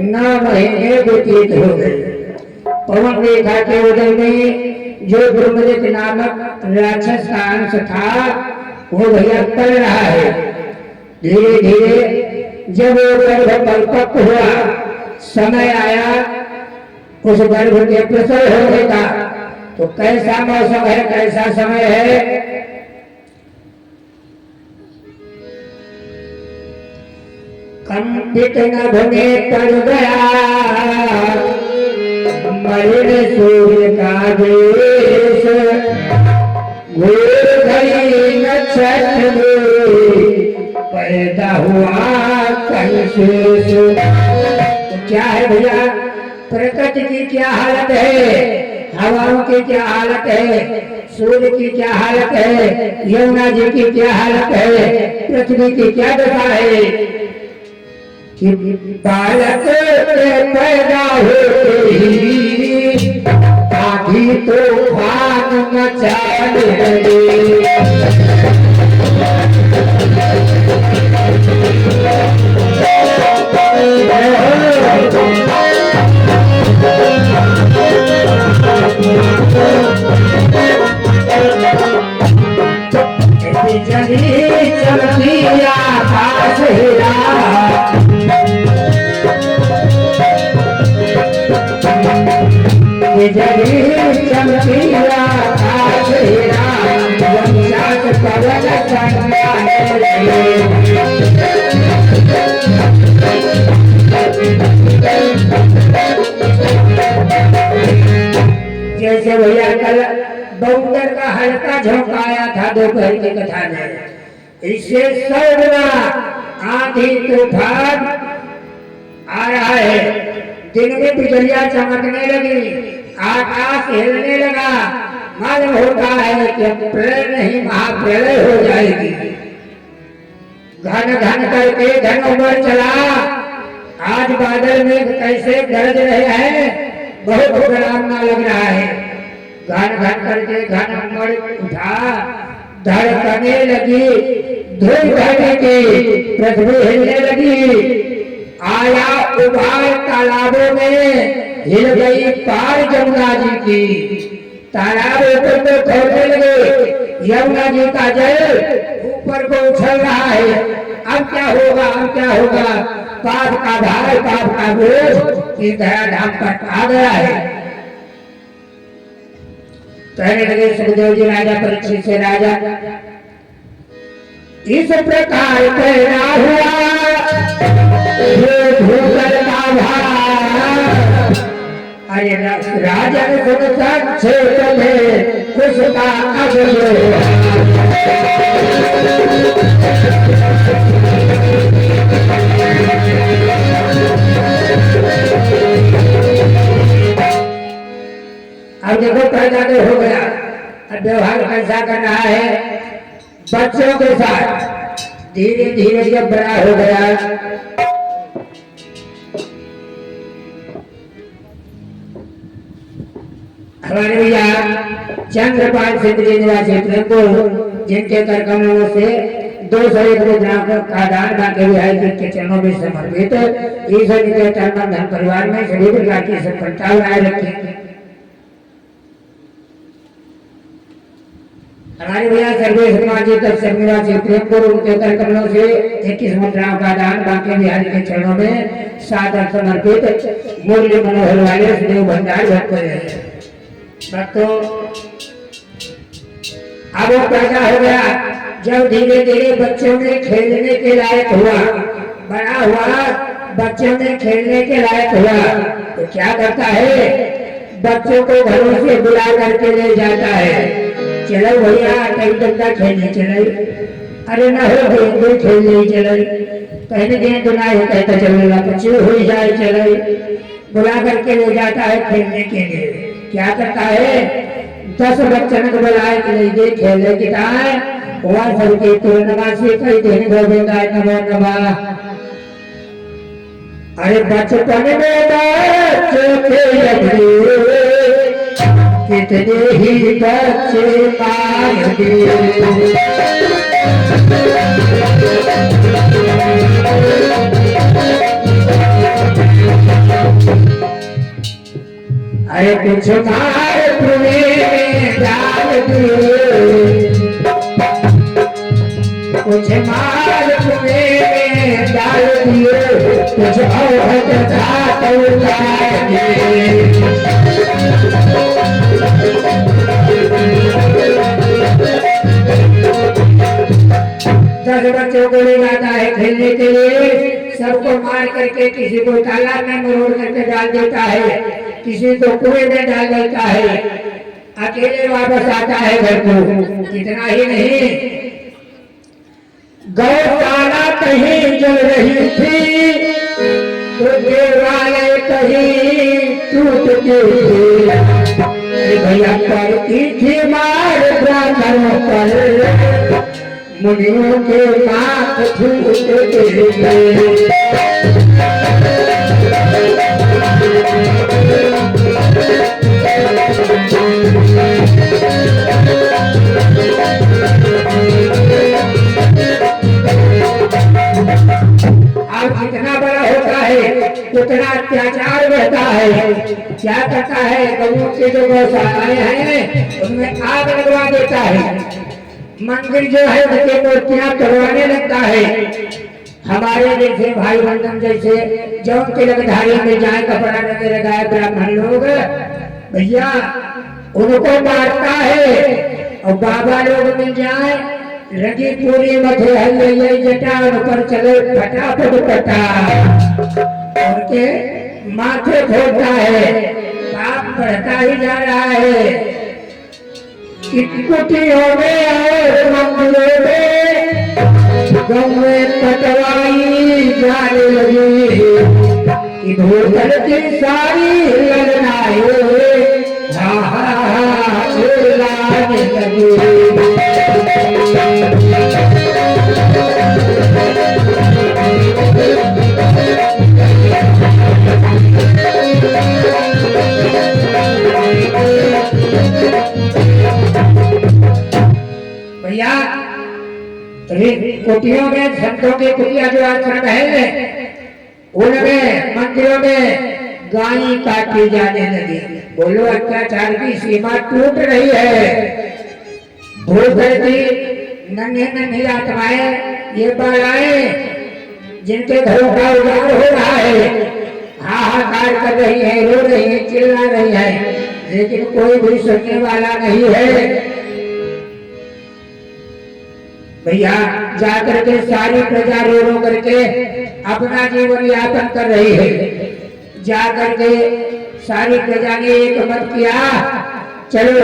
9 महीने व्यतीत हो गए। पवन रेखा के उदय में जो ब्रह्मदत्त नामक राक्षस का अंश था, वो भैया पल रहा है। धीरे धीरे जब वो गर्भ परिपक्व हुआ, समय आया उस गर्भ के प्रसव होने का, तो कैसा मौसम है, कैसा समय है। कंपित नभ में पड़ गया मलिन सूर्य का देश, घोर घड़ी नक्षत्र में पैदा हुआ कंशेष। तो क्या है भैया, प्रकृति की क्या हालत है, हवाओं की क्या हालत है, सूर्य की क्या हालत है, यमुना जी की क्या हालत है, पृथ्वी की क्या दशा है कि बालक पैदा होते ही आधी तूफान मचाने लगे। बिजली चमकी आकाश हिला बिजली चमकी आकाश हिला वंशात पवन चंद्राने जैसे भैया कल बउंदर का हल्का झोंकाया था दोपहर की कथा में, इससे 100 गुना आंधी तूफान आ रहा है। दिन में बिजलियां चमकने लगी, आकाश हिलने लगा, मालूम होता है कि प्रलय नहीं महाप्रलय हो जाएगी। घन घन करके घन उमड़ चला, आज बादल में कैसे गरज रहे हैं, बहुत डरावना लग रहा है। घन घन करके घन उमड़ उठा, धड़कने लगी, धूल भरने की, पृथ्वी हिलने लगी, आया उबाल तालाबों में, हिल गई पार जमुना जी की। तालाब ऊपर को खोलने लगे, यमुना जी का जल ऊपर को उछल रहा है। अब क्या होगा, अब क्या होगा, पाप का भार, पाप का बोझ इस धराधाम पर आ गया है। कहने लगे सुखदेव जी राजा परीक्षित से, राजा इस प्रकार कहना हुआ ये भूगल का भार। अरे राजन सुन संक्षेप में उसका अब देखो पैदा तो हो गया, अब व्यवहार कैसा कर रहा है बच्चों के साथ। धीरे धीरे जब बड़ा हो गया, हमारे भैया चंद्रपाल सिंह जी निवासी को जिनके कर कमलों से 201 रुद्रांकों का दान बाकी विधायक के चरणों में समर्पित ईश्वर के धन परिवार में सभी प्रकार की सफलता बनाए रखी। हमारे भैया सर्वेश कुमार जी तक निवासी प्रेम गुरु उनके कर कमलों से 21 मुद्राओं का दान बाकी बिहारी के चरणों में सादर समर्पित मूल्य मनोहर वाले देव भंडार भक्त भक्तों। अब वो पैदा हो गया, जब धीरे धीरे बच्चों में खेलने के लायक हुआ, बड़ा हुआ, बच्चों में खेलने के लायक हुआ, तो क्या करता है बच्चों को घरों से बुला करके ले जाता है। चलो भैया कहीं डंडा खेलने चले, अरे ना हो गेंद खेलने चले, कहने गेंद ना हो कहता चलेगा, कुछ हो जाए चले, बुला करके ले जाता है खेलने के लिए। क्या करता है 10 बच्चन को बुलाए के लिए खेलने की ताए वहां सबके तुरंतवासी कई दिन गोविंदा नमो नमः। अरे बचपन में कितने ही बच्चे मार दिए, अरे कुछ मार कुएं में डाल दिए, कुछ मार कुएं में डाल दिए, कुछ औहद घाट उतार दिए। 10 बच्चों को ले जाता है खेलने के लिए, सबको मार करके किसी को तालाब में मरोड़ करके डाल देता है, किसी को कुएं में डाल देता है, अकेले वापस आता है घर को। इतना ही नहीं, गौशाला कहीं जल रही थी तो देवालय कहीं टूटती थी। भैया पड़ती थी मार ब्राह्मणों पर, मुनियों के पाप छूटते थे। जितना बड़ा होता है उतना अत्याचार बढ़ता है। क्या करता है गौओं के जो गौशालाएं हैं उनमें आग लगवा देता है, मंदिर जो है उसके मूर्तियां तोड़वाने लगता है। हमारे जैसे भाई बंधन जैसे जो के लगधारी में जाए कपड़ा रंगे लगाए ब्राह्मण लोग भैया उनको मारता है और बाबा लोग मिल जाए रंगी पूरी मथे हल्ले जटा ऊपर चले फटाफट पटा उनके माथे फोड़ता है। पाप बढ़ता ही जा रहा है। कुटियों में और मंदिरों में गौए कटवाई जाने लगी कि भूतल की सारी लड़नाए चिल्लाने लगी। भैया कुटियों में संतों की कुटिया जो आश्रम है उनमें मंदिरों में गाय काटी जाने लगी। बोलो अत्याचार की सीमा टूट रही है। भूख नन्हे नन्ही आत्माएं ये बालाएं जिनके घरों का उजाड़ हो रहा है हाहाकार कर रही है, रो रही है, चिल्ला रही है, लेकिन कोई भी सुनने वाला नहीं है। भैया जाकर के सारी प्रजा रो रो करके अपना जीवन यापन कर रही है। जाकर के सारी प्रजा ने एक मत किया चलो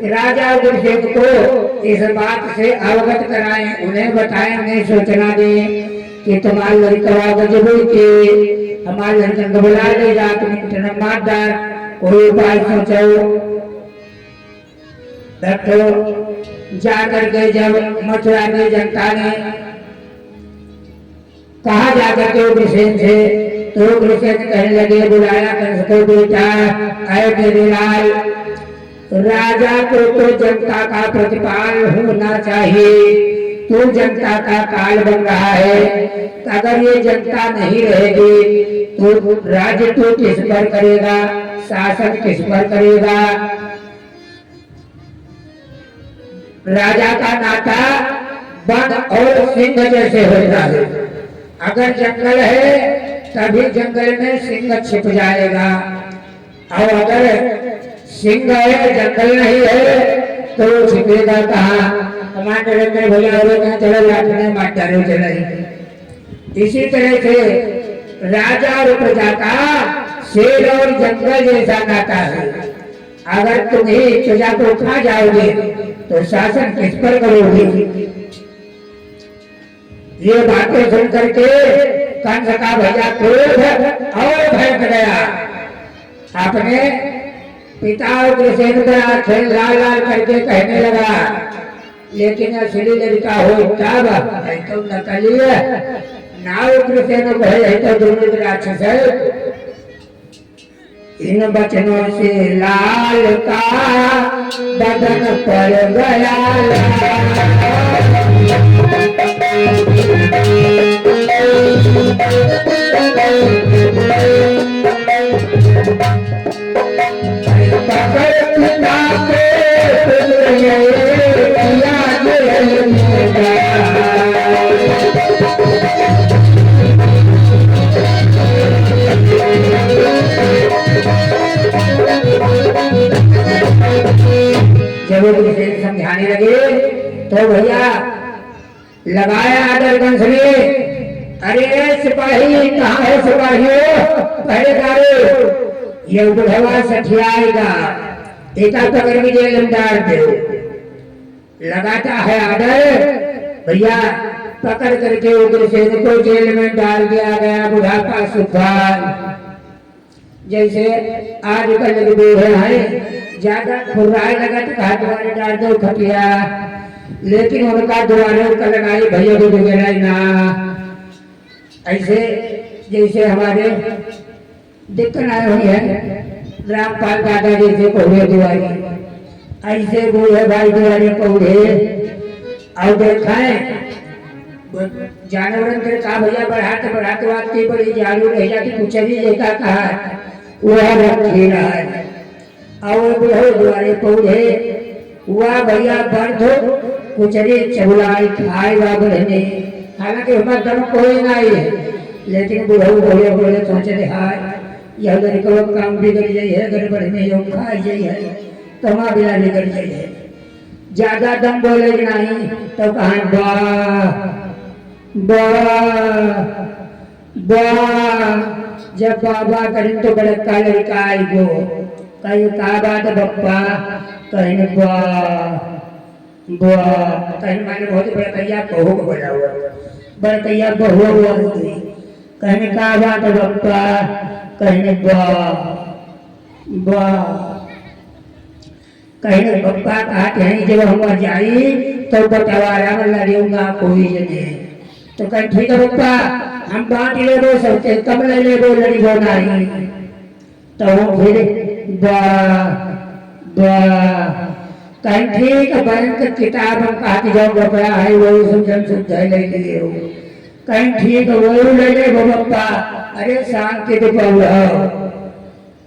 राजा उग्रसेन को इस बात से अवगत कराएं, उन्हें बताएं, उन्हें सूचना दें कि तुम्हारी लड़का गजबू के हमारे लड़कन को बुला ले जा तुम मारदार कोई उपाय सोचो। जाकर के जब मथुरा की जनता ने कहा जाकर के उग्रसेन से तो उग्रसेन कहने लगे बुलाया कंस को बेटा आए मेरे लाल राजा को तो जनता का प्रतिपाल होना चाहिए। तू जनता का काल बन रहा है, अगर ये जनता नहीं रहेगी तो राज्य तू किस पर करेगा, शासन किस पर करेगा। राजा का नाता वन और सिंह जैसे होता है। अगर जंगल है तभी जंगल में सिंह छिप जाएगा और अगर सिंह है जंगल नहीं है तो छिपेगा कहाँ। हमारे नरेंद्र भैया कहा चलो लाठने मार डालो चले। इसी तरह से राजा और प्रजा का शेर और जंगल जैसा नाता है। अगर तुम ही प्रजा को खा जाओगे तो शासन किस पर करोगे। ये बातें सुन करके कंस का भैया क्रोध और भड़क गया। अपने पिता उग्रसेन पर आंखें लाल लाल करके कहने लगा लेकिन असली लड़का हो तब है तो नकली ना उग्रसेन है तो दोनों राक्षस है। इन बचनों से लाल का बदन पर गया जब उग्रसेन समझाने लगे तो भैया लगाया आदर कंस ने। अरे सिपाही कहाँ है सिपाहियों, पहले डालो ये बुढ़वा सठियाएगा, एका पकड़ के जेल में डाल दो। लगाता है आदर भैया, पकड़ करके उग्रसेन को जेल में डाल दिया गया। बुढ़ापा सुखान जैसे आजकल के बूढ़े हैं ज्यादा फुर्राए लगा तो कहा द्वारे डाल दो खटिया, लेकिन उनका द्वारे का लगाई भैया को वगैरह ना। ऐसे जैसे हमारे दिक्कत आए हुए हैं रामपाल दादा जैसे पौधे दुआरे, ऐसे बूढ़े भाई दुआरे पौधे और देखाए जानवर कहा भैया बढ़ाते बढ़ाते आती बड़ी झाड़ू रह जाती कुछ भी जैसा कहा वह रखी रहा है। और बुढ़े दुआरे पौधे हुआ भैया बर्द कुचरी चबुलाई खाए बढ़ने। हालांकि हमारे घर में कोई नहीं है, लेकिन बुढ़ऊ बोले बोले सोचे रे हाय यह लड़का काम बिगड़ जाई है, गड़बड़ में यो खाई जाई है, तमा बिना बिगड़ जाई है। ज्यादा दम बोले नहीं तो कहा वाह वाह वाह। जब बाबा करें तो बड़का लड़का आई गो कहीं का बात बप्पा, कहीं वाह वाह, कहीं मैंने बहुत बड़कैया बहू को बोला हुआ, बड़कैया बहू हुआ कहीं का बात बप्पा, कहीं वाह वाह। कहीं बप्पा कहते हैं जब हम जाई तो बटवारा में लड़ूंगा कोई जने, तो कहीं ठीक है बप्पा हम बांट ले दो सबके कम ले दो लड़ी हो नहीं। तो फिर वाह वाह कहीं ठीक बैंक किताब हम कहती जो बपड़ा है वही समझन शुद्ध ले लिए हो, कहीं ठीक वही ले ले वो बप्पा। अरे शांति तो पौड़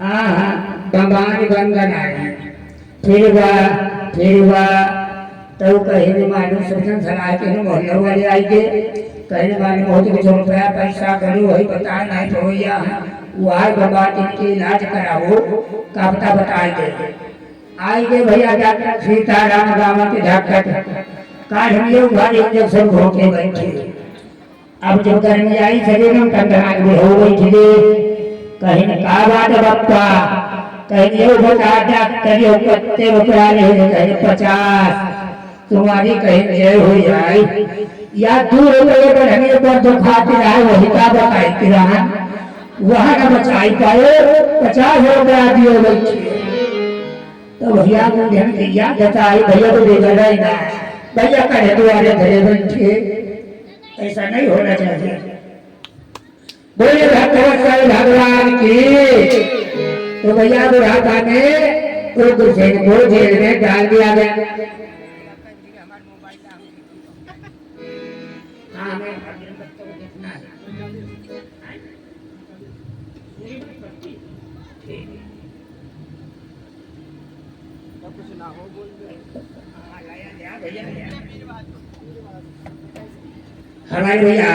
हाँ भगवान बंधन आए फिर वाह तो कहीं मालूम समझन सलाह के मोहल्ले वाले आई के कहीं मालूम बहुत कुछ रुपया पैसा करो वही बता नहीं तो भैया वह बाबा इनके इलाज कराओ का पता बताए गए। आई गए भैया डॉक्टर सीताराम गाँव के डॉक्टर काल हम लोग घर इंजेक्शन भोंके बैठे। अब जब गर्मी आई शरीर में ठंडा हो गई थी, कहीं का बात बप्पा, कहीं ये बता डॉक्टर यो कत्ते रुपया ले कहीं 50 तुम्हारी कहीं जय हो जाए या 2 रुपये बढ़ने पर जो खाती रहा वही का बताई किरान वहां न बचाई पाए 50 रुपया दिए बैठे। तो भैया को ध्यान दिया जता आई भैया को देखा ही ना भैया कहे तुम्हारे घरे बैठे, ऐसा नहीं होना चाहिए। बोले भगवान की। तो भैया बुढ़ापा में उग्रसेन को जेल में डाल दिया गया। हाँ मैं देखना है कुछ ना हो बोल हमारे भैया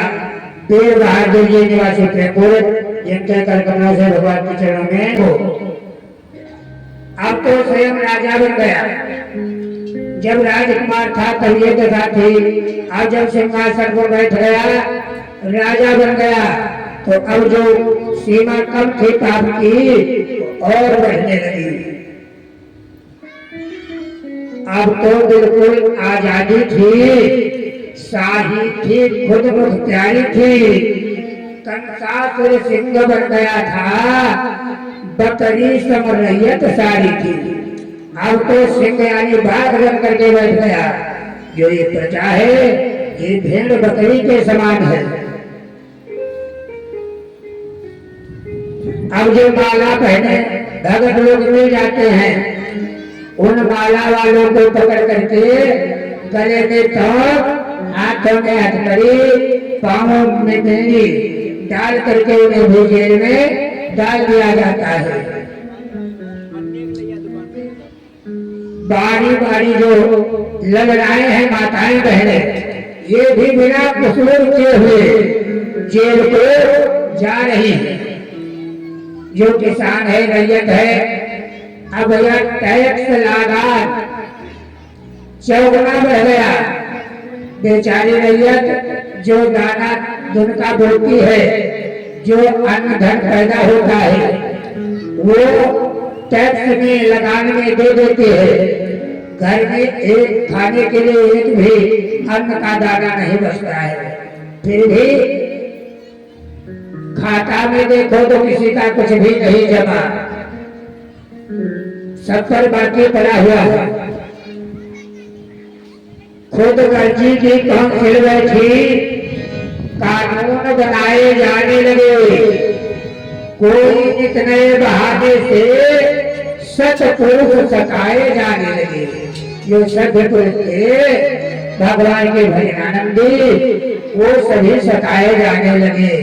वीर बहादुर जी निवासी त्रिपुर जिनके कल्पना से भगवान के चरणों में हो। अब तो स्वयं राजा बन गया, जब राजकुमार था तब ये दशा थी, अब जब सिंहासन पर बैठ गया राजा बन गया तो अब जो सीमा कम थी पाप की और बढ़ने लगी। अब तो बिल्कुल आजादी थी, शाही थी, खुद मुख्तियारी थी। कंसासुर सिंह बन गया था, बकरी समरैयत सारी थी। अब तो सिंह यानी बाघ बन करके बैठ गया। जो ये प्रजा है ये भेड़ बकरी के समान है। अब जो माला पहने भगत लोग मिल जाते हैं, उन माला वालों को पकड़ करके गले में तो हाथों में हथकड़ी पांवों में मेहंदी डाल करके उन्हें भी जेल में डाल दिया जाता है। बारी बारी जो लड़ाए हैं माताएं बहनें ये भी बिना कसूर के हुए जेल को जा रही है। जो किसान है रैयत है अब यह टैक्स लागान चौगुना बढ़ गया। बेचारी रैयत जो दाना दुनका बोलती है, जो अन्न धन पैदा होता है वो टैक्स में लगान में दे देते हैं। घर में एक खाने के लिए एक भी अन्न का दाना नहीं बचता है, फिर भी खाता में देखो तो किसी का कुछ भी नहीं जमा, सब पर बाकी पड़ा हुआ है। खुद गर्जी की काउंसिल बैठी, कानून बनाए जाने लगे। कोई इतने बहाने से सच पुरुष सताए जाने लगे। जो सभ्य पुरुष थे भगवान के भजनानंदी वो सभी सताए जाने लगे।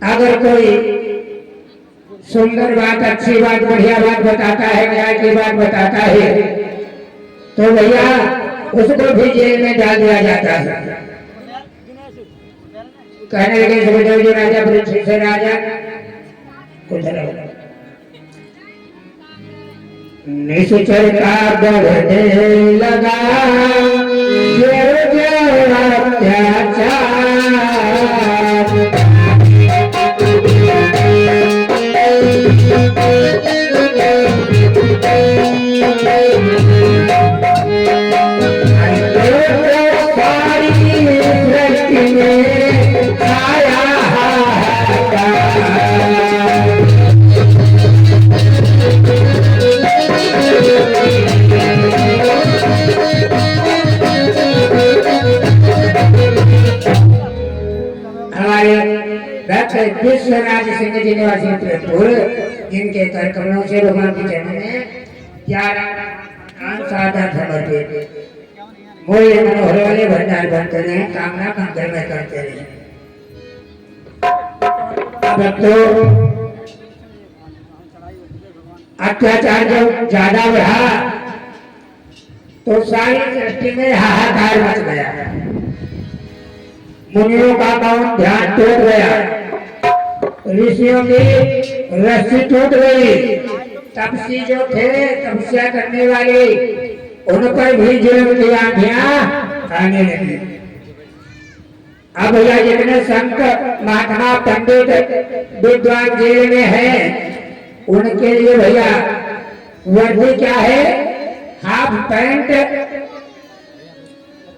अगर कोई सुंदर बात, अच्छी बात, बढ़िया बात बताता है, न्याय की बात बताता है, तो भैया उसको भी जेल में डाल दिया जाता है। कहने लगे सुखदेव जी राजा परीक्षित से, राजा निश्चर का बढ़ने लगा अत्याचार, विश्वराज सिंह जी निवासी प्रेमपुर, जिनके कर कमलों से भगवान के चरणों में 11 साधा समर्पित मूल्य मनोहर वाले भंडार बनते रहे, कामना मंगल में करते रहे। अब तो अत्याचार जब ज्यादा बढ़ा तो सारी सृष्टि में हाहाकार मच गया, मुनियों का मौन ध्यान टूट गया, ऋषियों की रस्सी टूट गई, तपसी जो थे तपस्या करने वाले उन पर भी जुल्म की आंधियां आने लगी। अब भैया जितने संत महात्मा पंडित विद्वान जेल में हैं, उनके लिए भैया वर्दी क्या है, हाफ पैंट,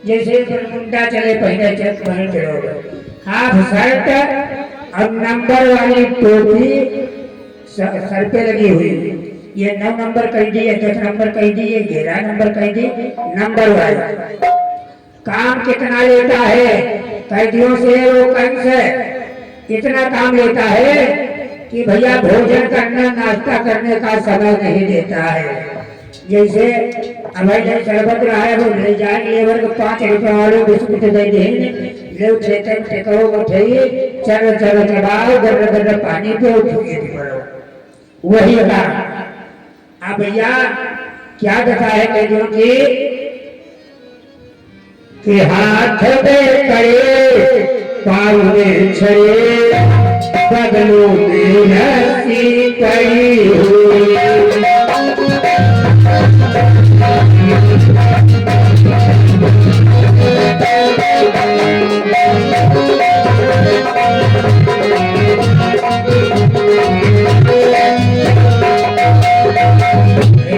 जैसे मुंडा चले पहले चेक पहन के लोग, हाफ शर्ट और नंबर वाली टोपी सर पे लगी हुई, ये 9 नंबर कह दी, 10 नंबर कह दी, 11 नंबर कह दी, नंबर वाला। काम कितना लेता है, कैदियों से वो कंस इतना काम लेता है कि भैया भोजन करना, नाश्ता करने का समय नहीं देता है। जैसे अब शरबत रहा है, वो ले जाएंगे लेबर को 5 रुपए वाले बिस्कुट दे देंगे, ले खेतन टेको उठाइए, चलो चलो चबाओ, गर्र गर्र पानी पे उठिए पड़ो, वही का। अब भैया क्या दशा है कैदियों की कि हाथ में कड़े, पाँव में छड़े, बगलों में रस्सी पड़ी हुई,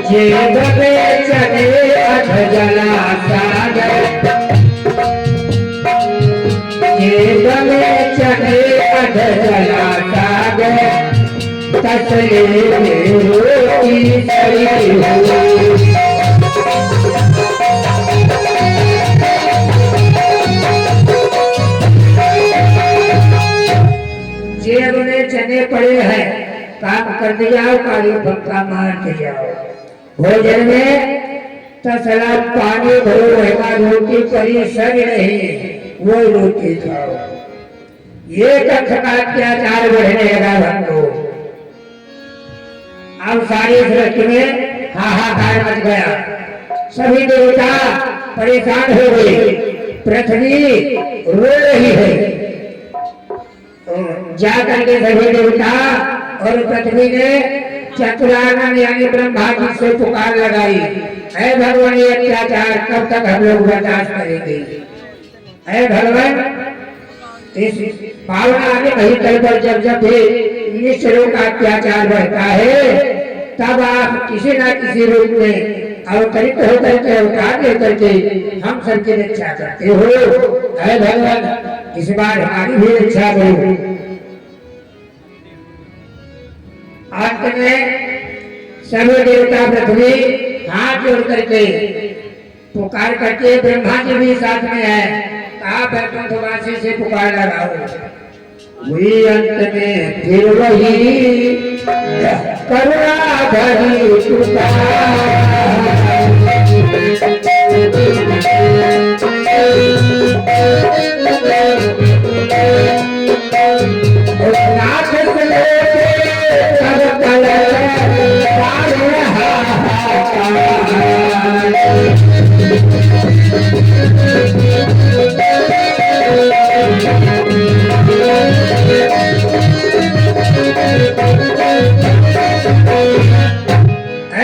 जेब में चले अध जला सागर, जेब में चले अध जला सागर, तसले में रोटी सड़ी हुई, जेब में चने पड़े हैं, काम कर दिया, काली पक्का मार के जाओ। भोजन में तसला पानी भरो रहेगा, रोटी पड़ी सड़ रही, वो रोटी खाओ। ये कख का अत्याचार बढ़ने लगा भक्तों। अब सारी सृष्टि में हाहाकार मच गया, सभी देवता परेशान हो गए, पृथ्वी रो रही है। जाकर के सभी देवता और पृथ्वी ने चतुरानन यानी ब्रह्मा जी से पुकार लगाई, है भगवान ये अत्याचार कब तक हम लोग बर्दाश्त करेंगे, है भगवान। इस पावन आने वही तल पर जब जब भी निश्चरों का अत्याचार बढ़ता है, तब आप किसी न किसी रूप में अवतरित होकर के अवतार लेकर के हम सबकी रक्षा करते हो, है भगवान। इस बार हमारी भी रक्षा करो। अंत में सभी देवता पृथ्वी हाथ जोड़ करके पुकार करके, ब्रह्मा जी भी साथ में है, कहा बैकुंठवासी से पुकार लगाओ। हुई अंत में फिर वही करुणा भरी पुकार, नाथ से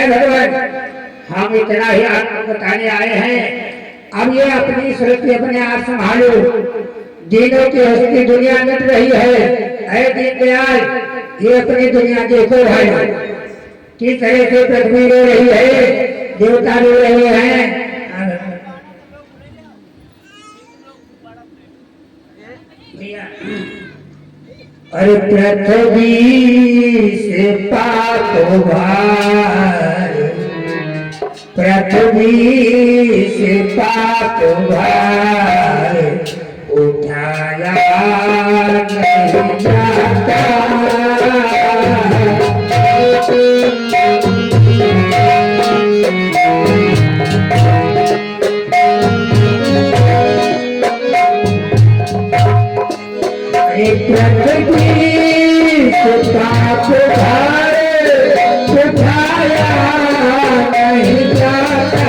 है भगवान, हम इतना ही आपको बताने आए हैं। अब ये अपनी सृष्टि अपने आप संभालो। दिनों की हस्ती दुनिया मिट रही है। ऐ दीनदयाल, ये अपनी दुनिया देखो भाई, किस तरह से पृथ्वी रो रही है, देवता रो रहे हैं। अरे पृथ्वी से पाप भार, पृथ्वी से पाप भार उठाया नहीं जाता। पृथ्वी से पाप भार उठाया नहीं जाता।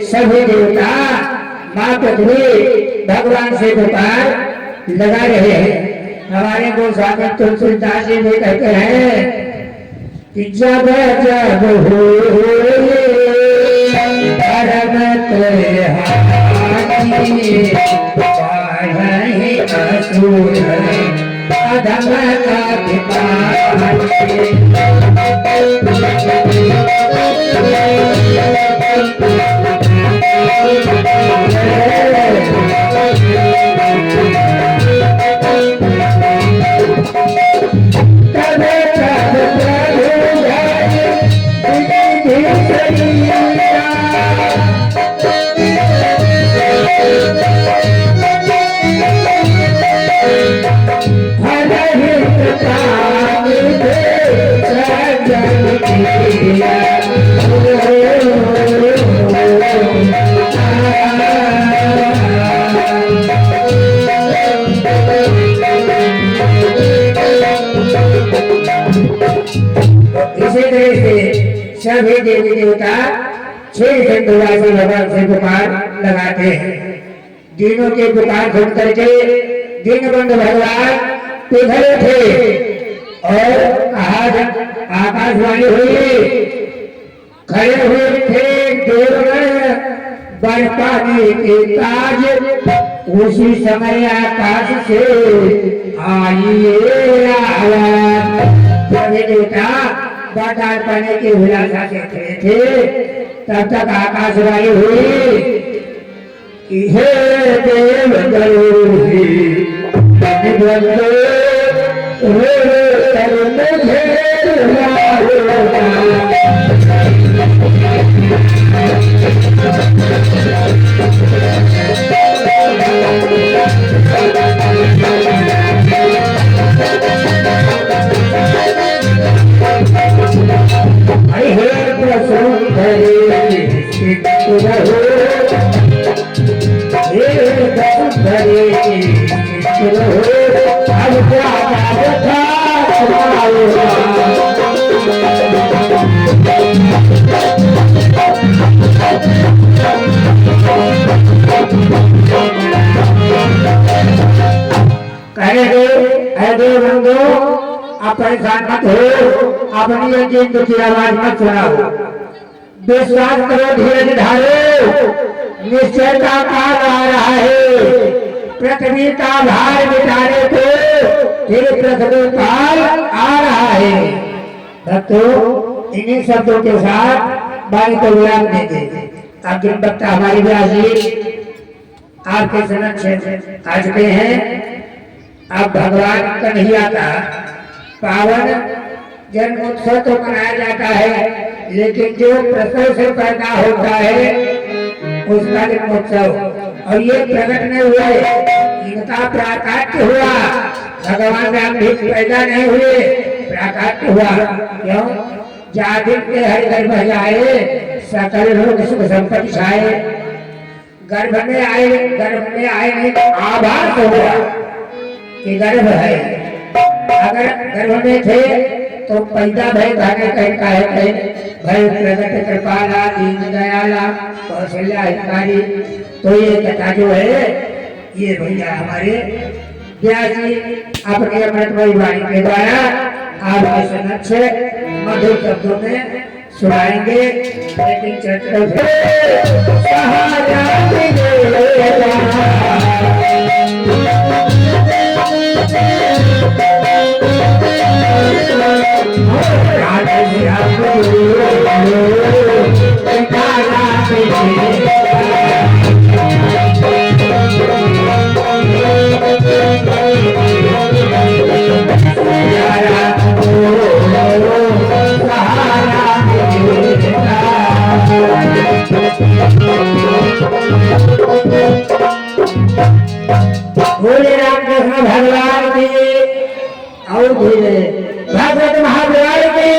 सभी देवता माँ पृथ्वी भगवान से पुकार लगा रहे हैं। हमारे गोस्वामी तुलसीदास जी भी कहते हैं कि जब जब हो धर्म असुर अधम तरह से सभी देवी देवता छह चंडुआ से भगवान से पुकार लगाते हैं। दिनों के पुकार सुन करके दीनबंधु भगवान पिघले थे और आकाशवाणी हुई। खड़े हुए थे देवगण बरपाने के काज। उसी समय आकाश से आइए आवाज। सभी देवता वरदान पाने की अभिलाषा से खड़े थे, तब तक आकाशवाणी हुई कि हे देवगणों परेशान मत हो, अपनी ये जिंद की आवाज मत सुनाओ। विश्वास करो, धीरज धारो, निश्चय का काल आ रहा है। पृथ्वी का भार मिटाने को फिर पृथ्वी काल आ रहा है। भक्तों, इन्हीं शब्दों के साथ वाणी को विराम देंगे। अब जिन वक्ता हमारे व्यास जी आपके समक्ष आ चुके हैं। अब भगवान कन्हैया का पावन जन्मोत्सव तो मनाया जाता है, लेकिन जो प्रसव से पैदा होता है उसका जन्मोत्सव। और ये प्रकट नहीं हुए, इनका प्राकाट्य हुआ। भगवान राम भी पैदा नहीं हुए, प्राकाट्य हुआ। क्यों? जादिन के हर गर्भ जाए, सकल लोग सुख संपत्ति छाए। गर्भ में आए नहीं तो आभास हुआ कि गर्भ है। अगर गर्भ में थे तो पैदा भय भागे कहता है भय प्रगट कृपाला दीन दयाला कौशल्या हितकारी। तो ये कथा जो है ये भैया हमारे व्यास जी अपने अमृतमयी वाणी के द्वारा आपके समक्ष मधुर शब्दों में सुनाएंगे। लेकिन चर्चा बोले रामकृष्ण भगवान की और धीरे भागवत महापुराण की